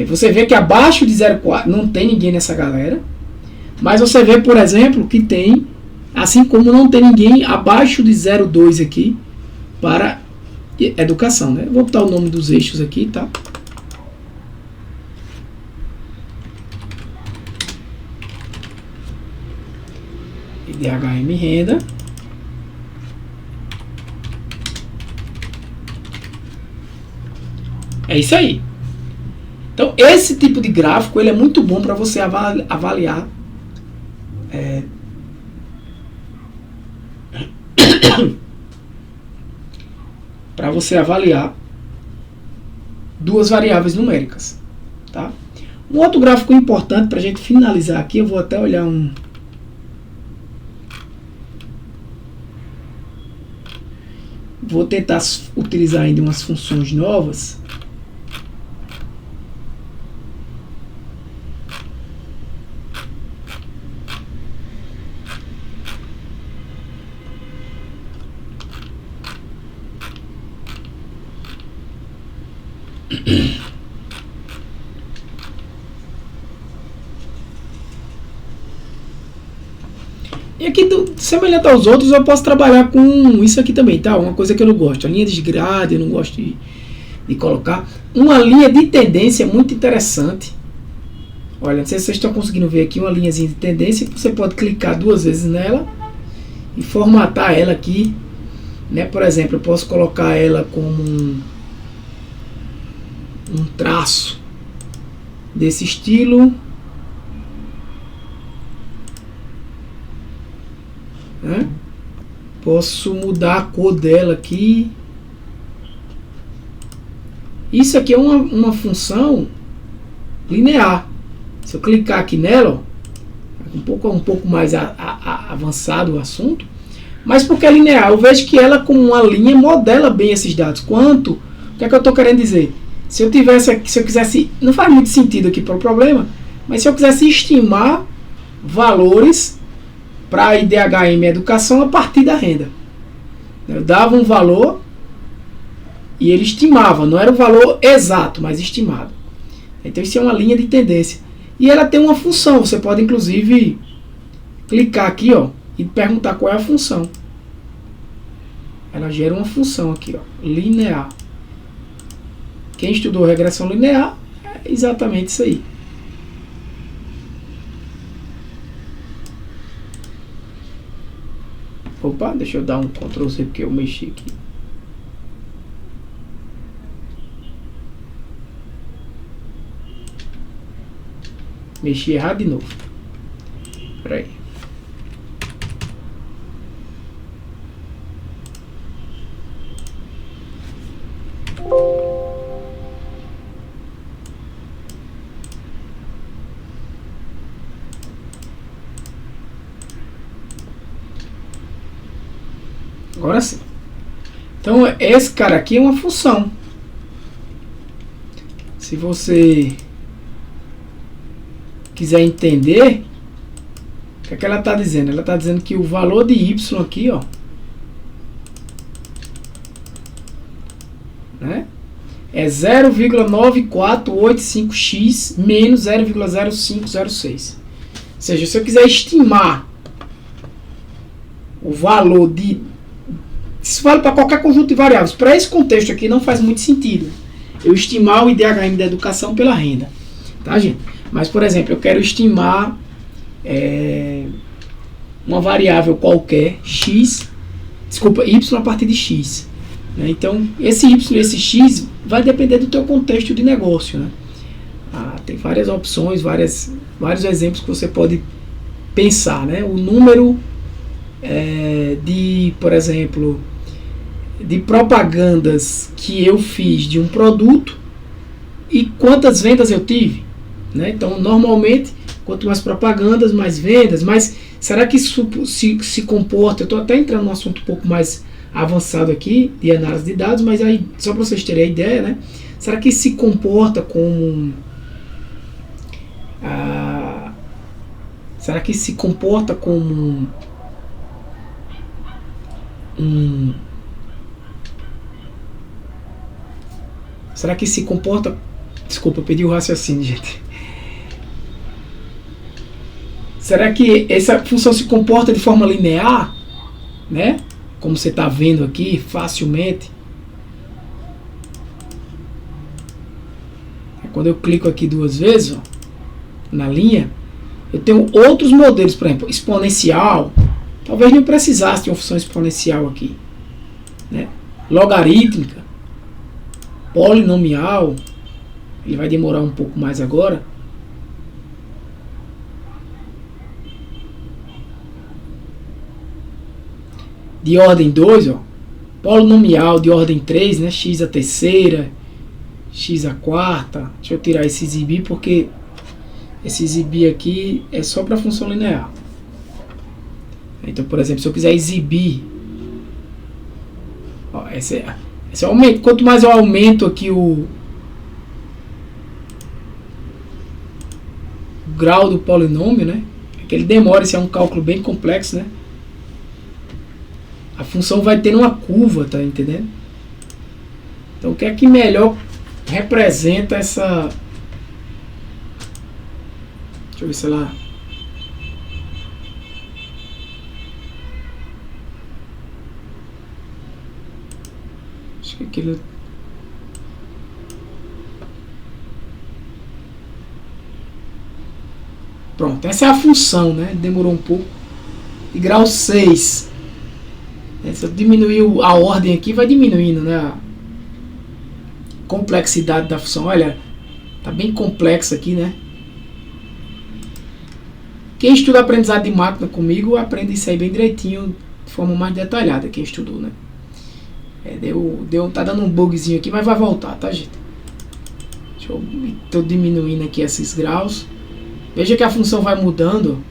Você vê que abaixo de 0,4 não tem ninguém nessa galera. Mas você vê, por exemplo, que tem, assim como não tem ninguém abaixo de 0,2 aqui para educação, né? Vou botar o nome dos eixos aqui, tá? IDHM renda. É isso aí. Então, esse tipo de gráfico ele é muito bom para você avaliar para você avaliar duas variáveis numéricas, tá? Um outro gráfico importante para a gente finalizar aqui, eu vou até olhar vou tentar utilizar ainda umas funções novas. E aqui, semelhante aos outros, eu posso trabalhar com isso aqui também, tá? Uma coisa que eu não gosto, a linha de grade, eu não gosto de colocar. Uma linha de tendência muito interessante. Olha, não sei se vocês estão conseguindo ver aqui uma linhazinha de tendência, que você pode clicar 2 vezes nela e formatar ela aqui, né? Por exemplo, eu posso colocar ela como um traço desse estilo, né? Posso mudar a cor dela aqui. Isso aqui é uma função linear. Se eu clicar aqui nela, ó, um pouco mais avançado o assunto, mas porque é linear, eu vejo que ela com uma linha modela bem esses dados. O que é que eu estou querendo dizer? Se eu quisesse, não faz muito sentido aqui para o problema, mas se eu quisesse estimar valores para a IDHM educação a partir da renda, eu dava um valor e ele estimava, não era o valor exato, mas estimado. Então isso é uma linha de tendência. E ela tem uma função, você pode inclusive clicar aqui, ó, e perguntar qual é a função. Ela gera uma função aqui, ó, linear. Quem estudou regressão linear é exatamente isso aí. Opa, deixa eu dar um Ctrl C porque eu mexi aqui. Mexi errado de novo. Espera aí. Agora sim. Então, esse cara aqui é uma função. Se você quiser entender, o que é que ela está dizendo? Ela está dizendo que o valor de y aqui, ó, né, é 0,9485x menos 0,0506. Ou seja, se eu quiser estimar o valor de... Isso vale para qualquer conjunto de variáveis. Para esse contexto aqui não faz muito sentido eu estimar o IDHM da educação pela renda. Tá, gente? Mas, por exemplo, eu quero estimar uma variável qualquer, y a partir de x. Né? Então, esse y e esse x vai depender do teu contexto de negócio. Né? Tem várias opções, vários exemplos que você pode pensar. Né? O número por exemplo, de propagandas que eu fiz de um produto e quantas vendas eu tive. Né? Então, normalmente, quanto mais propagandas, mais vendas. Mas será que isso se comporta? Eu estou até entrando num assunto um pouco mais avançado aqui, de análise de dados, mas aí, só para vocês terem a ideia, né? Será que se comporta como... será que se comporta como será que se comporta... Desculpa, eu perdi o raciocínio, gente. Será que essa função se comporta de forma linear, né? Como você está vendo aqui, facilmente. Quando eu clico aqui duas vezes, ó, na linha, eu tenho outros modelos, por exemplo, exponencial. Talvez não precisasse de uma função exponencial aqui, né? Logarítmica, polinomial, ele vai demorar um pouco mais agora. De ordem 2, ó, polinomial de ordem 3, né? X a terceira, x a quarta. Deixa eu tirar esse exibir, porque esse exibir aqui é só para função linear. Então, por exemplo, se eu quiser exibir, ó, esse é o aumento. Quanto mais eu aumento aqui o grau do polinômio, né? É que ele demora, esse é um cálculo bem complexo, né? A função vai ter uma curva, tá entendendo? Então, o que é que melhor representa essa... Deixa eu ver se ela... Acho que aquilo... Pronto, essa é a função, né? Demorou um pouco. E grau 6. Se eu diminuir a ordem aqui, vai diminuindo, né? A complexidade da função. Olha, tá bem complexo aqui, né? Quem estuda aprendizado de máquina comigo aprende isso aí bem direitinho, de forma mais detalhada. Quem estudou, né? Tá dando um bugzinho aqui, mas vai voltar, tá, gente? Tô diminuindo aqui esses graus. Veja que a função vai mudando.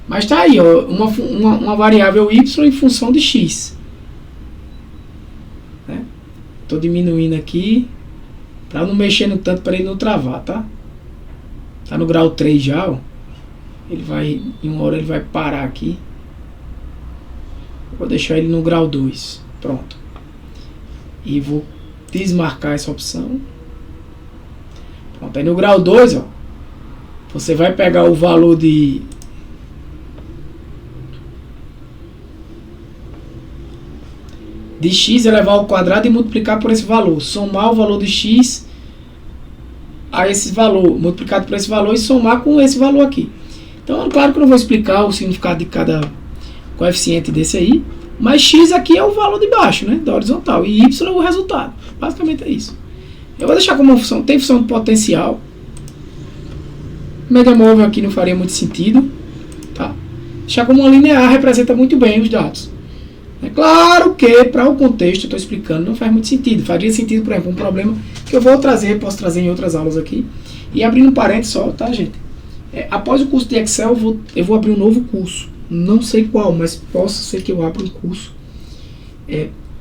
Mas tá aí, ó, uma variável y em função de x. Né? Tô diminuindo aqui para não mexer no tanto, para ele não travar, tá? Tá no grau 3 já, ó. Ele vai, em uma hora ele vai parar aqui. Vou deixar ele no grau 2. Pronto. E vou desmarcar essa opção. Pronto, aí no grau 2, ó, você vai pegar o valor de x elevado ao quadrado e multiplicar por esse valor. Somar o valor de x a esse valor, multiplicado por esse valor e somar com esse valor aqui. Então, claro que eu não vou explicar o significado de cada coeficiente desse aí, mas x aqui é o valor de baixo, né, da horizontal, e y é o resultado. Basicamente é isso. Eu vou deixar como uma função, tem função de potencial, Média móvel aqui não faria muito sentido, tá? Deixar como uma linear representa muito bem os dados. É claro que para o contexto, eu estou explicando, não faz muito sentido. Faria sentido, por exemplo, um problema que eu vou trazer, posso trazer em outras aulas aqui. E abrindo um parênteses só, tá, gente? Após o curso de Excel, eu vou abrir um novo curso. Não sei qual, mas posso ser que eu abra um curso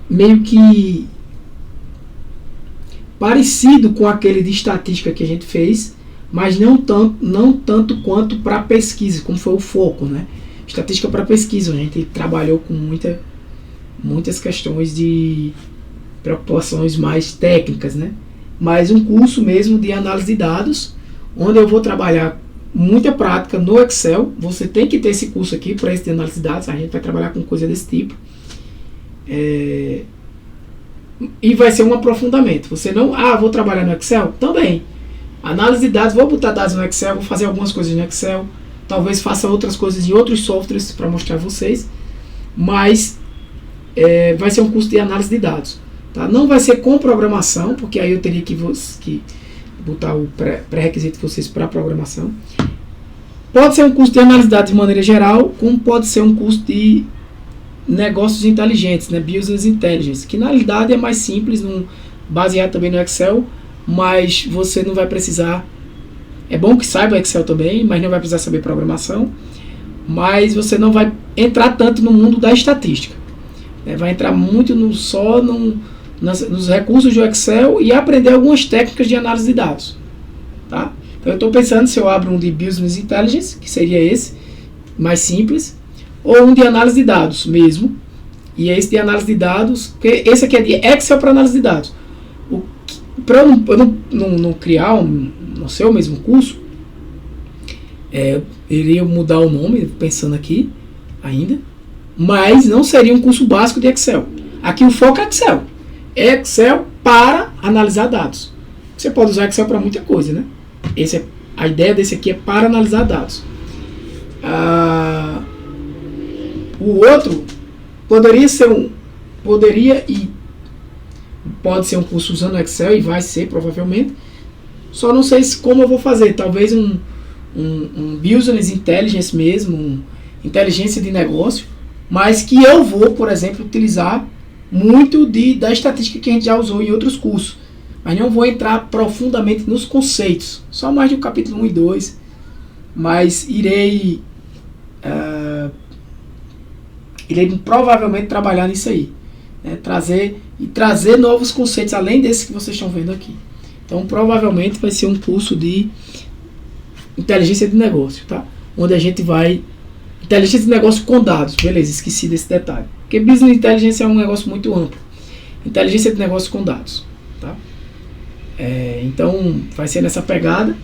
meio que parecido com aquele de estatística que a gente fez, mas não tanto quanto para pesquisa, como foi o foco, né? Estatística para pesquisa, a gente trabalhou com muitas questões de preocupações mais técnicas, né? Mas um curso mesmo de análise de dados, onde eu vou trabalhar muita prática no Excel. Você tem que ter esse curso aqui para esse de análise de dados, a gente vai trabalhar com coisa desse tipo. E vai ser um aprofundamento. Você não, vou trabalhar no Excel? Também. Análise de dados, vou botar dados no Excel, vou fazer algumas coisas no Excel, talvez faça outras coisas em outros softwares para mostrar a vocês, mas vai ser um curso de análise de dados. Tá? Não vai ser com programação, porque aí eu teria que botar o pré-requisito de vocês para programação. Pode ser um curso de análise de dados de maneira geral, como pode ser um curso de negócios inteligentes, né? Business Intelligence, que na realidade é mais simples, baseado também no Excel, mas você não vai precisar. É bom que saiba Excel também, mas não vai precisar saber programação. Mas você não vai entrar tanto no mundo da estatística. Vai entrar muito nos recursos do Excel e aprender algumas técnicas de análise de dados. Tá? Então eu estou pensando se eu abro um de Business Intelligence, que seria esse, mais simples, ou um de análise de dados mesmo. E esse de análise de dados, porque esse aqui é de Excel para análise de dados. Para eu não criar no seu mesmo curso, eu iria mudar o nome, pensando aqui ainda, mas não seria um curso básico de Excel. Aqui o foco é Excel. É Excel para analisar dados. Você pode usar Excel para muita coisa, né? A ideia desse aqui é para analisar dados. O outro pode ser um curso usando Excel, e vai ser provavelmente. Só não sei como eu vou fazer. Talvez um Business Intelligence mesmo, inteligência de negócio, mas que eu vou, por exemplo, utilizar muito da estatística que a gente já usou em outros cursos. Mas não vou entrar profundamente nos conceitos, só mais do capítulo 1 e 2, mas irei provavelmente trabalhar nisso aí, né? Trazer novos conceitos, além desses que vocês estão vendo aqui. Então provavelmente vai ser um curso de inteligência de negócio, tá? Onde a gente vai... Inteligência de negócio com dados, beleza, esqueci desse detalhe. Porque Business Intelligence é um negócio muito amplo. Inteligência de negócio com dados, tá? Então vai ser nessa pegada.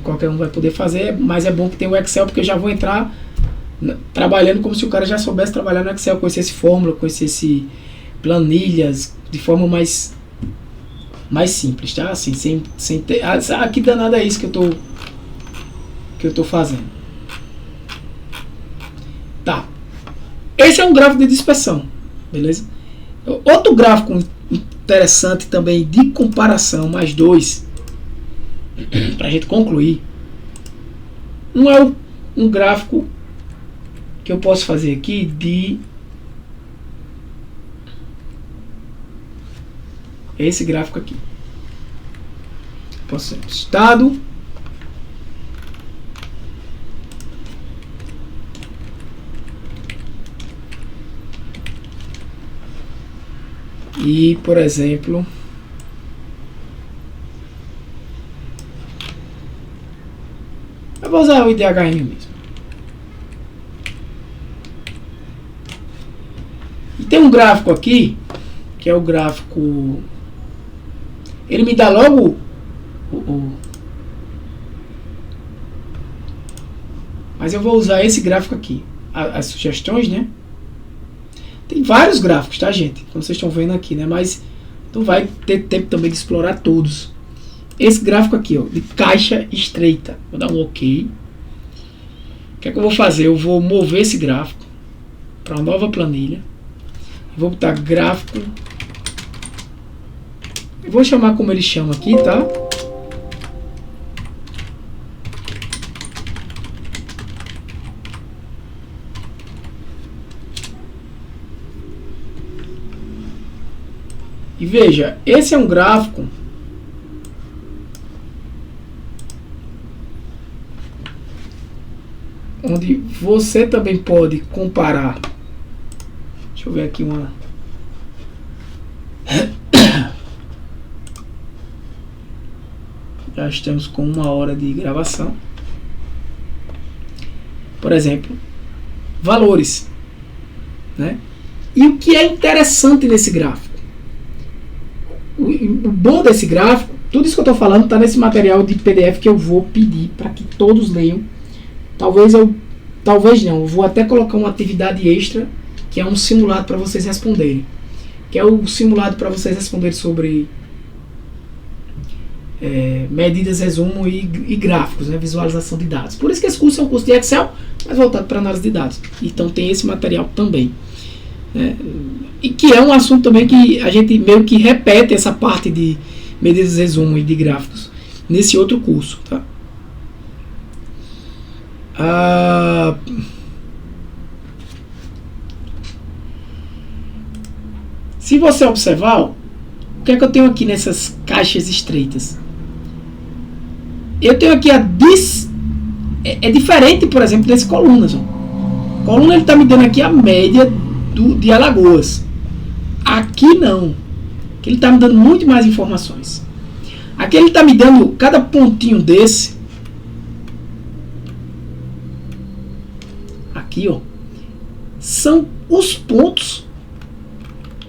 Qualquer um vai poder fazer, mas é bom que tenha o Excel, porque eu já vou entrar trabalhando como se o cara já soubesse trabalhar no Excel, conhecesse fórmula, conhecesse planilhas de forma mais simples, tá? Assim, sem ter... que danada é isso que eu tô fazendo. Tá. Esse é um gráfico de dispersão, beleza? Outro gráfico interessante também de comparação, mais dois, pra gente concluir. Não é um gráfico que eu posso fazer aqui de... Esse gráfico aqui. Posso ser estado. E, por exemplo, eu vou usar o IDHM mesmo. E tem um gráfico aqui, que é o gráfico... Ele me dá logo mas eu vou usar esse gráfico aqui, as sugestões, né? Tem vários gráficos, tá, gente? Como vocês estão vendo aqui, né? Mas não vai ter tempo também de explorar todos. Esse gráfico aqui, ó, de caixa estreita. Vou dar um OK. O que é que eu vou fazer? Eu vou mover esse gráfico para uma nova planilha. Vou botar gráfico. Eu vou chamar como ele chama aqui, tá? E veja, esse é um gráfico onde você também pode comparar. Deixa eu ver aqui uma. Já estamos com 1 hora de gravação. Por exemplo, valores, né? E o que é interessante nesse gráfico? O bom desse gráfico, tudo isso que eu estou falando está nesse material de PDF que eu vou pedir para que todos leiam. Talvez não, eu vou até colocar uma atividade extra, que é um simulado para vocês responderem. Que é o simulado para vocês responderem sobre medidas, resumo e gráficos, né, visualização de dados. Por isso que esse curso é um curso de Excel, mas voltado para análise de dados. Então tem esse material também. E que é um assunto também que a gente meio que repete essa parte de medidas, resumo e de gráficos nesse outro curso, tá? Se você observar, o que é que eu tenho aqui nessas caixas estreitas? Eu tenho aqui é diferente, por exemplo, desse colunas. Ó. Coluna, ele está me dando aqui a média de Alagoas. Aqui não. Aqui ele está me dando muito mais informações. Aqui ele está me dando cada pontinho desse. Aqui, ó, são os pontos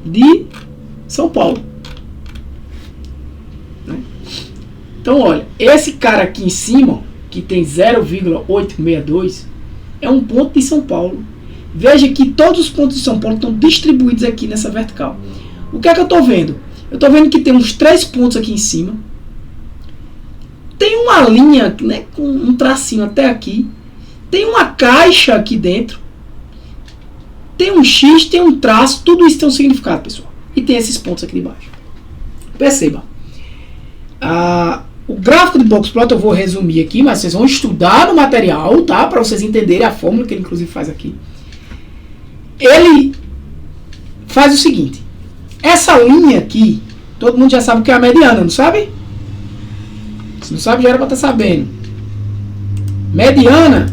de São Paulo. Né? Então, olha, esse cara aqui em cima, que tem 0,862, é um ponto de São Paulo. Veja que todos os pontos de São Paulo estão distribuídos aqui nessa vertical. O que é que eu estou vendo? Eu estou vendo que tem uns 3 pontos aqui em cima. Tem uma linha, né, com um tracinho até aqui. Tem uma caixa aqui dentro. Tem um X, tem um traço. Tudo isso tem um significado, pessoal. E tem esses pontos aqui debaixo. Perceba. O gráfico de Boxplot eu vou resumir aqui, mas vocês vão estudar no material, tá? Para vocês entenderem a fórmula que ele inclusive faz aqui. Ele faz o seguinte. Essa linha aqui, todo mundo já sabe o que é a mediana, não sabe? Se não sabe, já era para estar sabendo. Mediana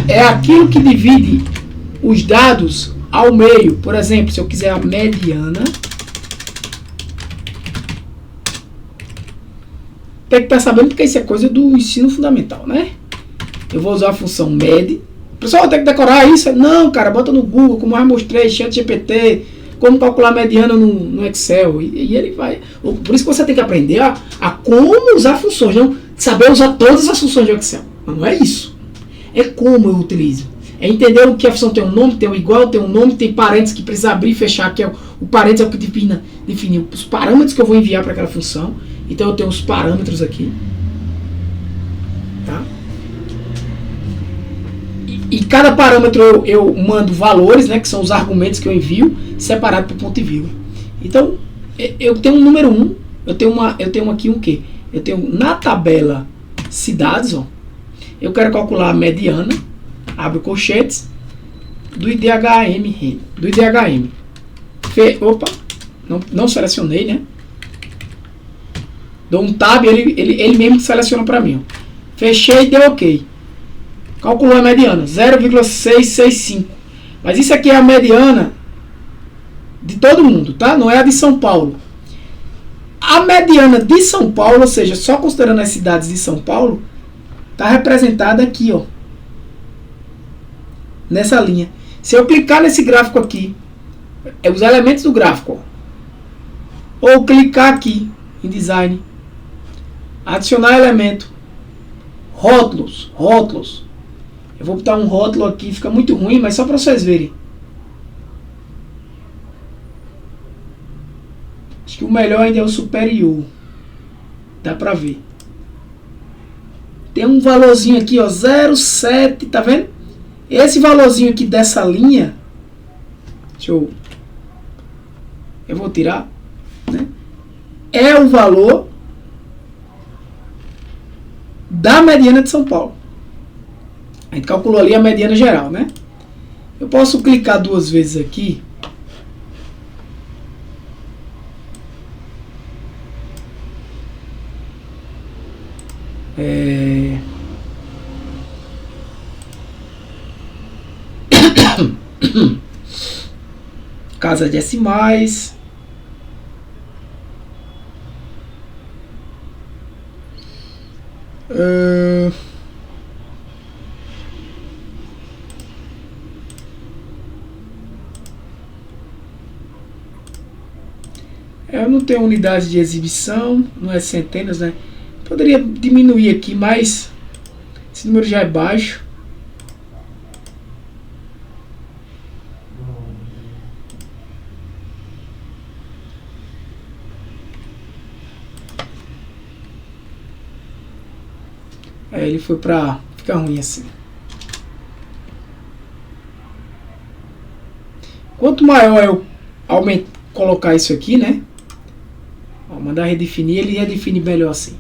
é aquilo que divide os dados ao meio. Por exemplo, se eu quiser a mediana, tem que estar sabendo porque isso é coisa do ensino fundamental, né? Eu vou usar a função med. Pessoal, tem que decorar isso? Não, cara, bota no Google, como eu já mostrei, ChatGPT, como calcular a mediana no Excel. E ele vai. Por isso que você tem que aprender a como usar funções, não saber usar todas as funções de Excel. Mas não é isso. É como eu utilizo. É entender o que a função tem um nome, tem um igual, tem um nome, tem parênteses que precisa abrir e fechar, que é o parênteses é o que define os parâmetros que eu vou enviar para aquela função. Então eu tenho os parâmetros aqui. Tá? E cada parâmetro eu mando valores, né, que são os argumentos que eu envio, separado por ponto e vírgula. Então, eu tenho um número 1, eu tenho aqui um quê? Eu tenho na tabela cidades, ó, eu quero calcular a mediana, abre colchetes, do IDHM, do IDHM. Opa, não selecionei, né? Dou um tab, ele mesmo seleciona para mim. Ó. Fechei e deu OK. Calculou a mediana, 0,665. Mas isso aqui é a mediana de todo mundo, tá? Não é a de São Paulo. A mediana de São Paulo, ou seja, só considerando as cidades de São Paulo, está representada aqui, ó. Nessa linha. Se eu clicar nesse gráfico aqui, os elementos do gráfico, ó, ou clicar aqui em design, adicionar elemento, rótulos. Eu vou botar um rótulo aqui, fica muito ruim, mas só para vocês verem. Acho que o melhor ainda é o superior. Dá para ver. Tem um valorzinho aqui, ó, 0,7, tá vendo? Esse valorzinho aqui dessa linha, eu vou tirar, né? É o valor da mediana de São Paulo. A gente calculou ali a mediana geral, né? Eu posso clicar 2 vezes aqui Casas decimais. Eu não tenho unidade de exibição, não é centenas, né? Poderia diminuir aqui, mas esse número já é baixo. Aí ele foi pra ficar ruim assim. Quanto maior eu colocar isso aqui, né? Ó, mandar redefinir, ele redefine melhor assim.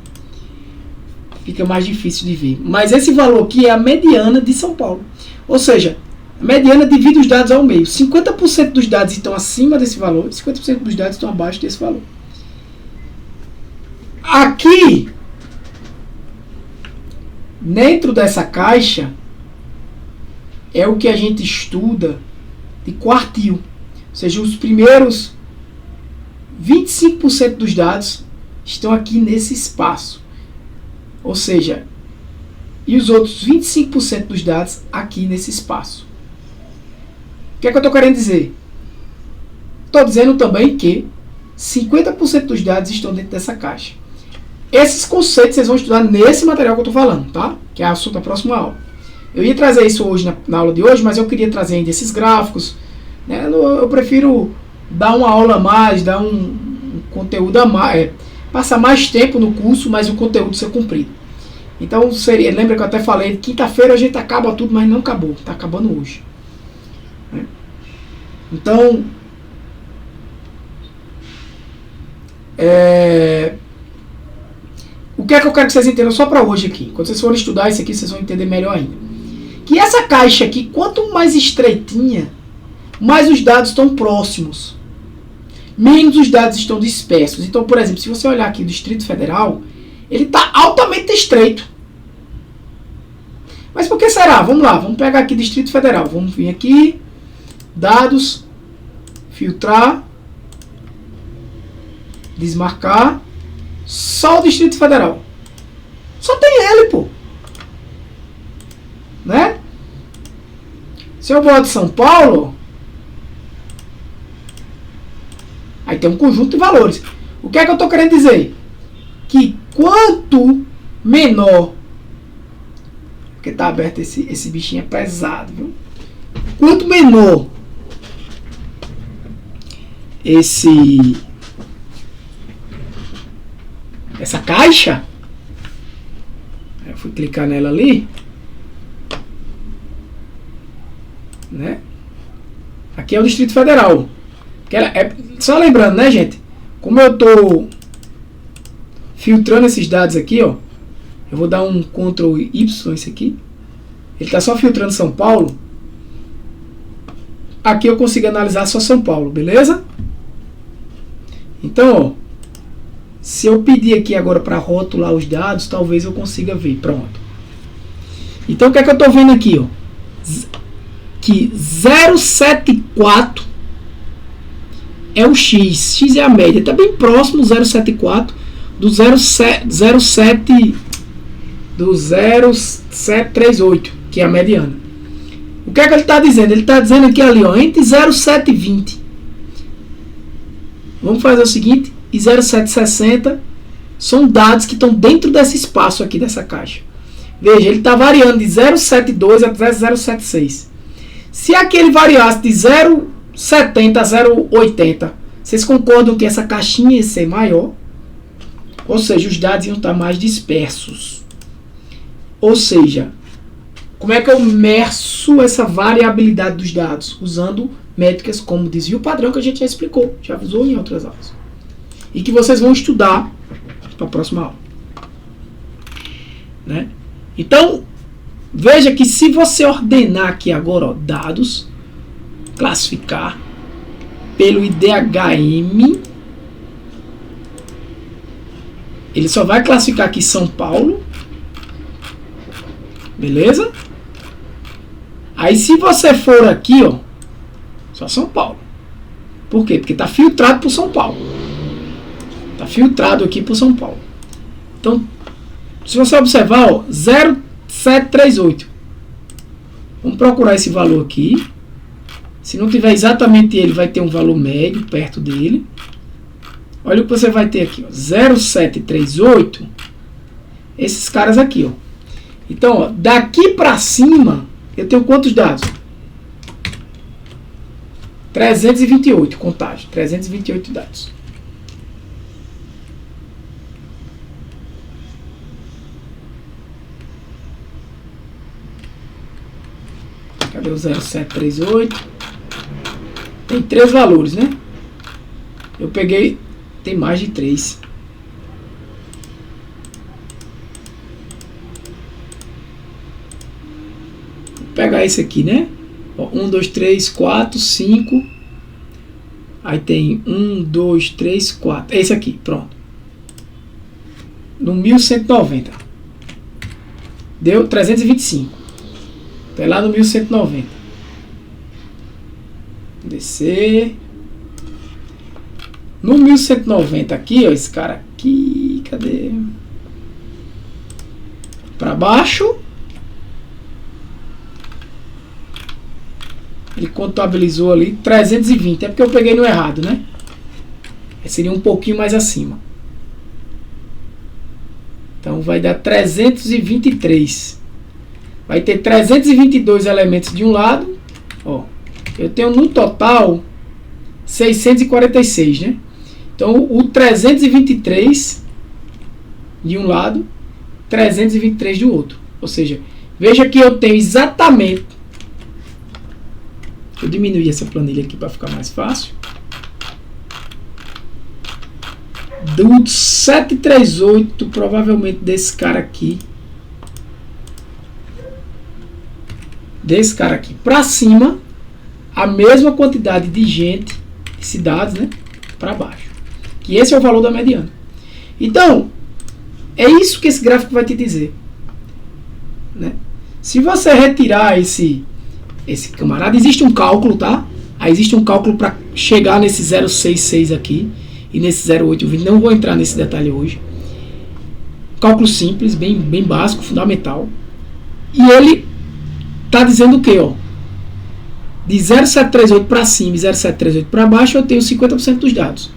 Fica mais difícil de ver. Mas esse valor aqui é a mediana de São Paulo. Ou seja, a mediana divide os dados ao meio. 50% dos dados estão acima desse valor, 50% dos dados estão abaixo desse valor. Aqui, dentro dessa caixa, é o que a gente estuda de quartil. Ou seja, os primeiros 25% dos dados estão aqui nesse espaço. Ou seja, e os outros 25% dos dados aqui nesse espaço. O que é que eu estou querendo dizer? Estou dizendo também que 50% dos dados estão dentro dessa caixa. Esses conceitos vocês vão estudar nesse material que eu estou falando, tá? Que é assunto da próxima aula. Eu ia trazer isso hoje na aula de hoje, mas eu queria trazer ainda esses gráficos, né? Eu prefiro dar uma aula a mais, dar um conteúdo a mais, passar mais tempo no curso, mas o conteúdo ser cumprido. Então, lembra que eu até falei, quinta-feira a gente acaba tudo, mas não acabou, está acabando hoje. Né? Então, o que é que eu quero que vocês entendam só para hoje aqui? Quando vocês forem estudar isso aqui, vocês vão entender melhor ainda. Que essa caixa aqui, quanto mais estreitinha, mais os dados estão próximos, menos os dados estão dispersos. Então, por exemplo, se você olhar aqui o Distrito Federal, ele está altamente estreito. Mas por que será? Vamos lá, vamos pegar aqui Distrito Federal. Vamos vir aqui, dados, filtrar, desmarcar, só o Distrito Federal. Só tem ele, pô. Né? Se eu boto São Paulo, aí tem um conjunto de valores. O que é que eu estou querendo dizer? Que quanto menor, porque está aberto esse bichinho é pesado, viu? Quanto menor essa caixa, eu fui clicar nela ali, né? Aqui é o Distrito Federal. Só lembrando, né, gente? Como eu estou filtrando esses dados aqui, ó, eu vou dar um Ctrl Y, esse aqui. Ele está só filtrando São Paulo. Aqui eu consigo analisar só São Paulo, beleza? Então, ó, se eu pedir aqui agora para rotular os dados, talvez eu consiga ver. Pronto. Então, o que é que eu estou vendo aqui, ó? Que 074 é o X. X é a média. Está bem próximo do 074 do 0738, que é a mediana. O que é que ele está dizendo? Ele está dizendo aqui ali, ó, entre 0,720. Vamos fazer o seguinte, e 0,760 são dados que estão dentro desse espaço aqui dessa caixa. Veja, ele está variando de 0,72 até 0,76. Se aqui ele variasse de 0,70 a 0,80, vocês concordam que essa caixinha ia ser maior? Ou seja, os dados iam estar mais dispersos. Ou seja, como é que eu meço essa variabilidade dos dados? Usando métricas como desvio padrão, que a gente já explicou, já usou em outras aulas. E que vocês vão estudar para a próxima aula. Né? Então, veja que se você ordenar aqui agora, ó, dados, classificar pelo IDHM, ele só vai classificar aqui São Paulo Beleza? Aí se você for aqui, ó, só São Paulo. Por quê? Porque está filtrado por São Paulo. Está filtrado aqui por São Paulo. Então, se você observar, ó, 0,738. Vamos procurar esse valor aqui. Se não tiver exatamente ele, vai ter um valor médio perto dele. Olha o que você vai ter aqui, ó, 0,738. Esses caras aqui, ó. Então, ó, daqui para cima, eu tenho quantos dados? 328, contagem. 328 dados. Cadê o 0738? Tem 3 valores, né? Eu peguei... Tem mais de 3. Vou pegar esse aqui, né? 1, 2, 3, 4, 5. Aí tem 1, 2, 3, 4. Esse aqui, pronto. No 1190. Deu 325. Tá lá no 1190. Descer. No 1190 aqui, ó, esse cara aqui, cadê? Para baixo. Ele contabilizou ali 320. É porque eu peguei no errado, né? Seria um pouquinho mais acima. Então vai dar 323. Vai ter 322 elementos de um lado. Ó, eu tenho no total 646, né? Então o 323 de um lado, 323 do outro. Ou seja, veja que eu tenho exatamente... Eu diminuí essa planilha aqui para ficar mais fácil. Do 738, provavelmente desse cara aqui. Desse cara aqui para cima, a mesma quantidade de gente, de cidades, né? Para baixo. Que esse é o valor da mediana. Então, é isso que esse gráfico vai te dizer, né? Se você retirar esse camarada, existe um cálculo, tá? Aí existe um cálculo para chegar nesse 066 aqui e nesse 0820. Não vou entrar nesse detalhe hoje. Cálculo simples, bem básico, fundamental. E ele tá dizendo o quê, ó? De 0,738 para cima e 0,738 para baixo, eu tenho 50% dos dados.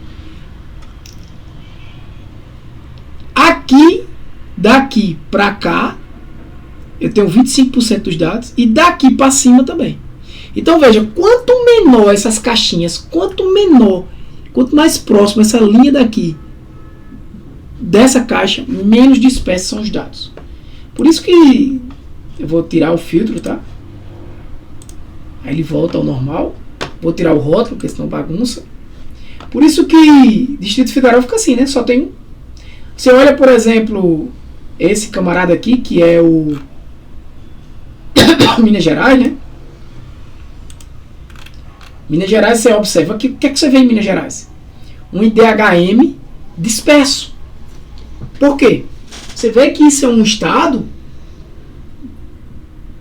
Aqui, daqui para cá, eu tenho 25% dos dados. E daqui para cima também. Então veja, quanto menor essas caixinhas, quanto mais próximo essa linha daqui dessa caixa, menos dispersos são os dados. Por isso que eu vou tirar o filtro, tá? Aí ele volta ao normal. Vou tirar o rótulo, porque senão bagunça. Por isso que Distrito Federal fica assim, né? Só tem um. Você olha, por exemplo, esse camarada aqui, que é o Minas Gerais, né? Minas Gerais, você observa que o que é que você vê em Minas Gerais? Um IDHM disperso. Por quê? Você vê que isso é um estado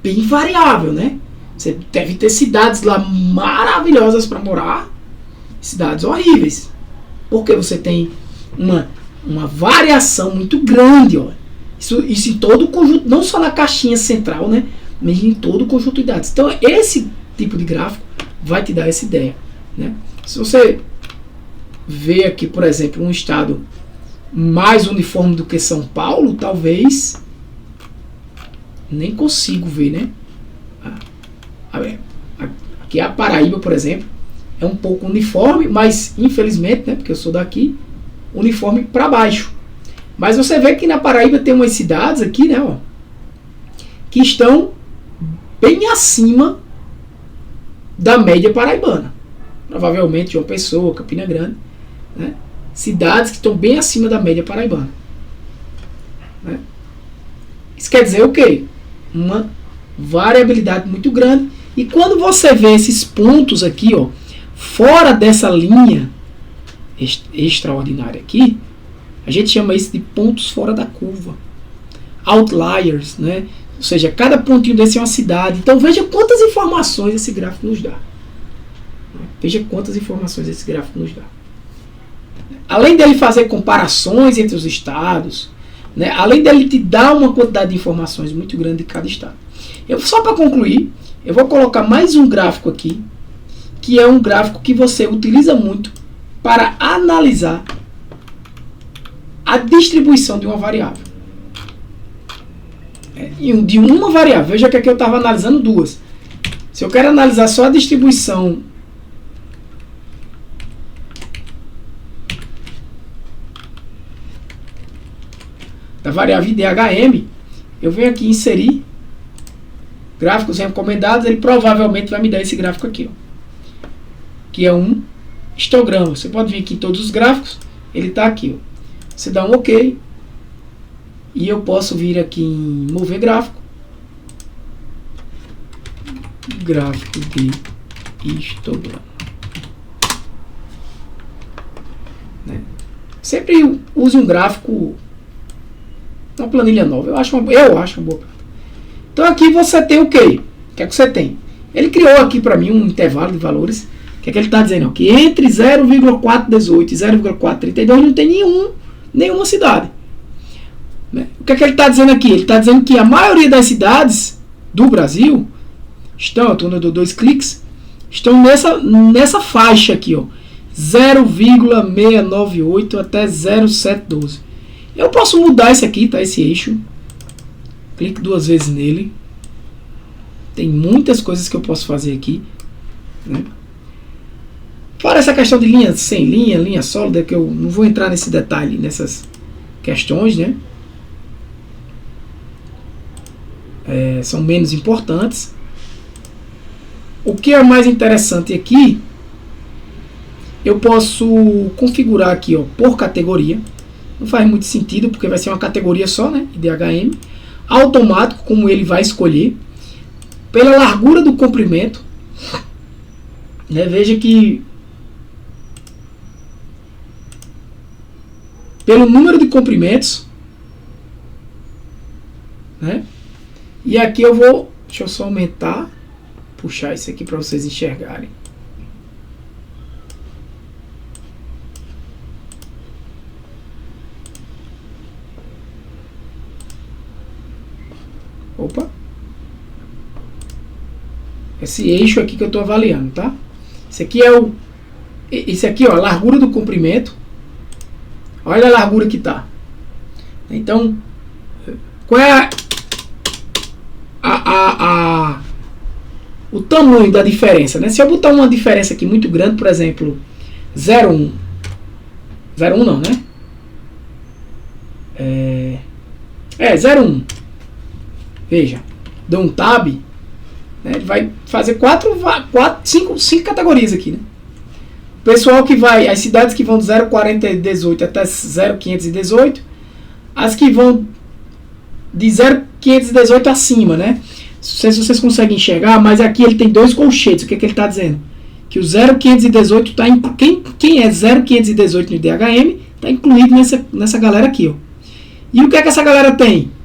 bem variável, né? Você deve ter cidades lá maravilhosas para morar, cidades horríveis. Porque você tem uma variação muito grande, ó. Isso em todo o conjunto, não só na caixinha central, né? Mas em todo o conjunto de dados. Então, esse tipo de gráfico vai te dar essa ideia, né? Se você vê aqui, por exemplo, um estado mais uniforme do que São Paulo, talvez nem consigo ver, né? Aqui a Paraíba, por exemplo, é um pouco uniforme, mas infelizmente, né, porque eu sou daqui, uniforme para baixo. Mas você vê que na Paraíba tem umas cidades aqui, né, ó, que estão bem acima da média paraibana. Provavelmente João Pessoa, Campina Grande, né? Cidades que estão bem acima da média paraibana, né? Isso quer dizer o quê? Uma variabilidade muito grande. E quando você vê esses pontos aqui, ó, fora dessa linha extraordinária aqui, a gente chama isso de pontos fora da curva. Outliers, né? Ou seja, cada pontinho desse é uma cidade. Então veja quantas informações esse gráfico nos dá. Veja quantas informações esse gráfico nos dá. Além dele fazer comparações entre os estados, né, além dele te dar uma quantidade de informações muito grande de cada estado. Só para concluir, eu vou colocar mais um gráfico aqui, que é um gráfico que você utiliza muito para analisar a distribuição de uma variável. De uma variável. Veja que aqui eu estava analisando duas. Se eu quero analisar só a distribuição da variável IDHM, eu venho aqui inserir gráficos recomendados, ele provavelmente vai me dar esse gráfico aqui, ó, que é um histograma. Você pode vir aqui em todos os gráficos, ele está aqui, ó. Você dá um OK e eu posso vir aqui em mover gráfico, gráfico de histograma, né? Sempre use um gráfico, uma planilha nova. Eu acho uma boa. Então aqui você tem o quê? O que é que você tem? Ele criou aqui para mim um intervalo de valores. O que é que ele está dizendo? Que entre 0,418 e 0,432 não tem nenhuma cidade. Né? O que é que ele está dizendo aqui? Ele está dizendo que a maioria das cidades do Brasil estão, quando eu dou 2 cliques, estão nessa faixa aqui, ó, 0,698 até 0,712. Eu posso mudar esse aqui, tá? Esse eixo. Clique 2 vezes nele. Tem muitas coisas que eu posso fazer aqui, né? Fora essa questão de linha sem linha, linha sólida, que eu não vou entrar nesse detalhe, nessas questões, né? São menos importantes. O que é mais interessante aqui, eu posso configurar aqui, ó, por categoria. Não faz muito sentido, porque vai ser uma categoria só, né? IDHM. Automático, como ele vai escolher. Pela largura do comprimento. Né? Veja que pelo número de comprimentos. Né? E aqui eu vou... Deixa eu só aumentar. Puxar isso aqui para vocês enxergarem. Opa. Esse eixo aqui que eu estou avaliando, tá? Esse aqui, ó, a largura do comprimento. Olha a largura que tá. Então, qual é o tamanho da diferença, né? Se eu botar uma diferença aqui muito grande, por exemplo, 0,1. 0,1 não, né? 0,1. Veja, dou um tab, né, ele vai fazer 5 categorias aqui, né? O pessoal que vai, as cidades que vão do 0,418 até 0,518, as que vão de 0,518 acima, né? Não sei se vocês conseguem enxergar, mas aqui ele tem 2 colchetes. O que ele está dizendo? Que o 0,518 está quem é 0,518 no IDHM está incluído nessa galera aqui, ó. E o que é que essa galera tem?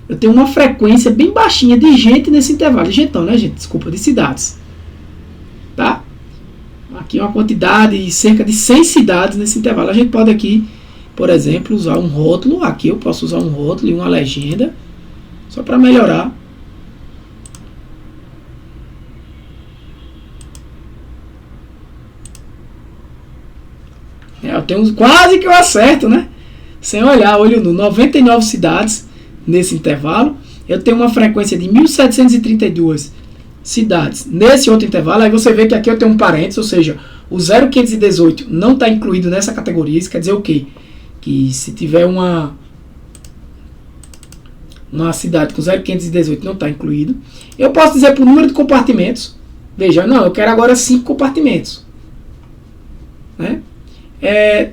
Eu tenho uma frequência bem baixinha de gente nesse intervalo. De gente não, né, gente? Desculpa, de cidades. Tá? Aqui uma quantidade de cerca de 100 cidades nesse intervalo. A gente pode aqui, por exemplo, usar um rótulo. Aqui eu posso usar um rótulo e uma legenda. Só para melhorar. Eu tenho quase que eu acerto, né? Sem olhar, olho no 99 cidades. Nesse intervalo, eu tenho uma frequência de 1732 cidades nesse outro intervalo. Aí você vê que aqui eu tenho um parênteses, ou seja, o 0,518 não está incluído nessa categoria. Isso quer dizer o quê? Que se tiver uma cidade com 0,518 não está incluído. Eu posso dizer por número de compartimentos. Veja, não, eu quero agora 5 compartimentos. Né?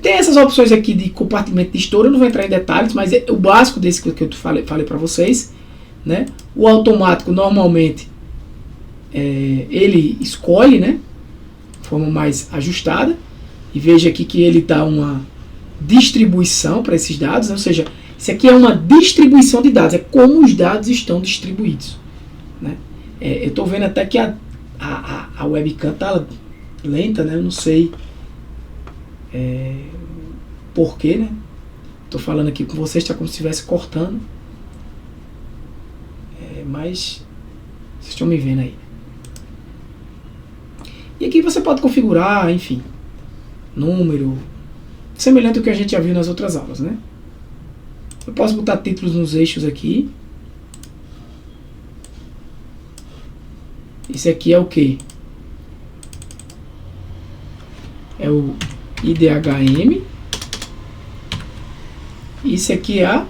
Tem essas opções aqui de compartimento de estouro, eu não vou entrar em detalhes, mas o básico desse que eu falei para vocês, né? O automático normalmente ele escolhe, né, de forma mais ajustada, e veja aqui que ele dá uma distribuição para esses dados, né? Ou seja, Isso aqui é uma distribuição de dados, é como os dados estão distribuídos, né? Eu estou vendo até que a webcam está lenta, né? Eu não sei porquê, né? Estou falando aqui com vocês, está como se estivesse cortando, mas vocês estão me vendo aí. E aqui você pode configurar, enfim, número, semelhante ao que a gente já viu nas outras aulas, né? Eu posso botar títulos nos eixos aqui. Esse aqui é o que? É o IDHM. Isso aqui é a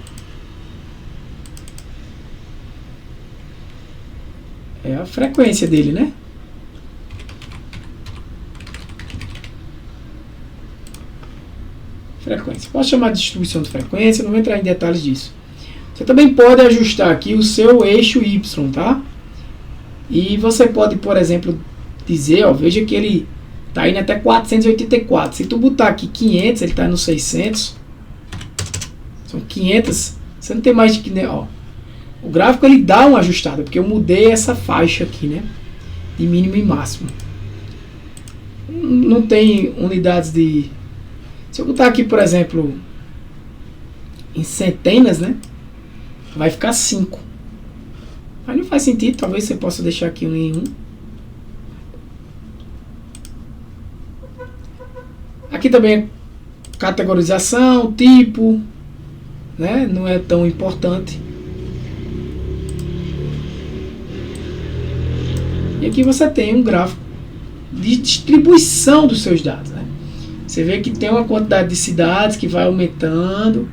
frequência dele, né? Frequência. Posso chamar de distribuição de frequência, não vou entrar em detalhes disso. Você também pode ajustar aqui o seu eixo Y, tá? E você pode, por exemplo, dizer, ó, veja que ele tá indo até 484. Se tu botar aqui 500, ele tá no 600. São 500. Você não tem mais de que, né, ó. O gráfico ele dá uma ajustada, porque eu mudei essa faixa aqui, né? De mínimo e máximo. Não tem unidades de... Se eu botar aqui, por exemplo, em centenas, né? Vai ficar 5. Mas não faz sentido, talvez você possa deixar aqui um em 1. Aqui também é categorização, tipo, né? Não é tão importante. E aqui você tem um gráfico de distribuição dos seus dados, né? Você vê que tem uma quantidade de cidades que vai aumentando,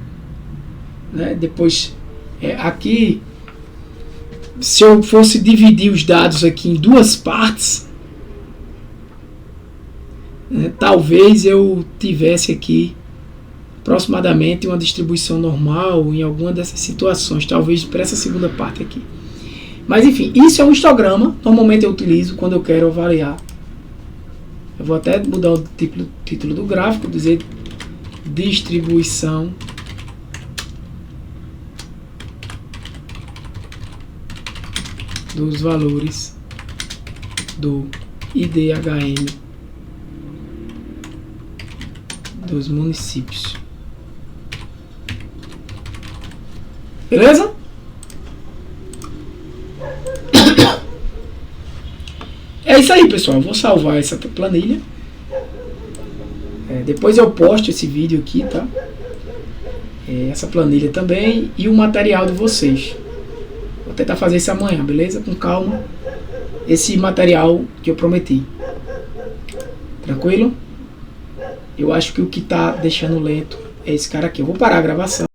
né? Depois, aqui, se eu fosse dividir os dados aqui em duas partes, né, talvez eu tivesse aqui aproximadamente uma distribuição normal em alguma dessas situações, talvez para essa segunda parte aqui. Mas enfim, isso é um histograma, normalmente eu utilizo quando eu quero avaliar. Eu vou até mudar o título do gráfico, dizer distribuição dos valores do IDHM dos municípios. Beleza? É isso aí, pessoal. Eu vou salvar essa planilha. Depois eu posto esse vídeo aqui, tá? Essa planilha também e o material de vocês. Vou tentar fazer isso amanhã, beleza? Com calma. Esse material que eu prometi. Tranquilo? Eu acho que o que tá deixando lento é esse cara aqui. Eu vou parar a gravação.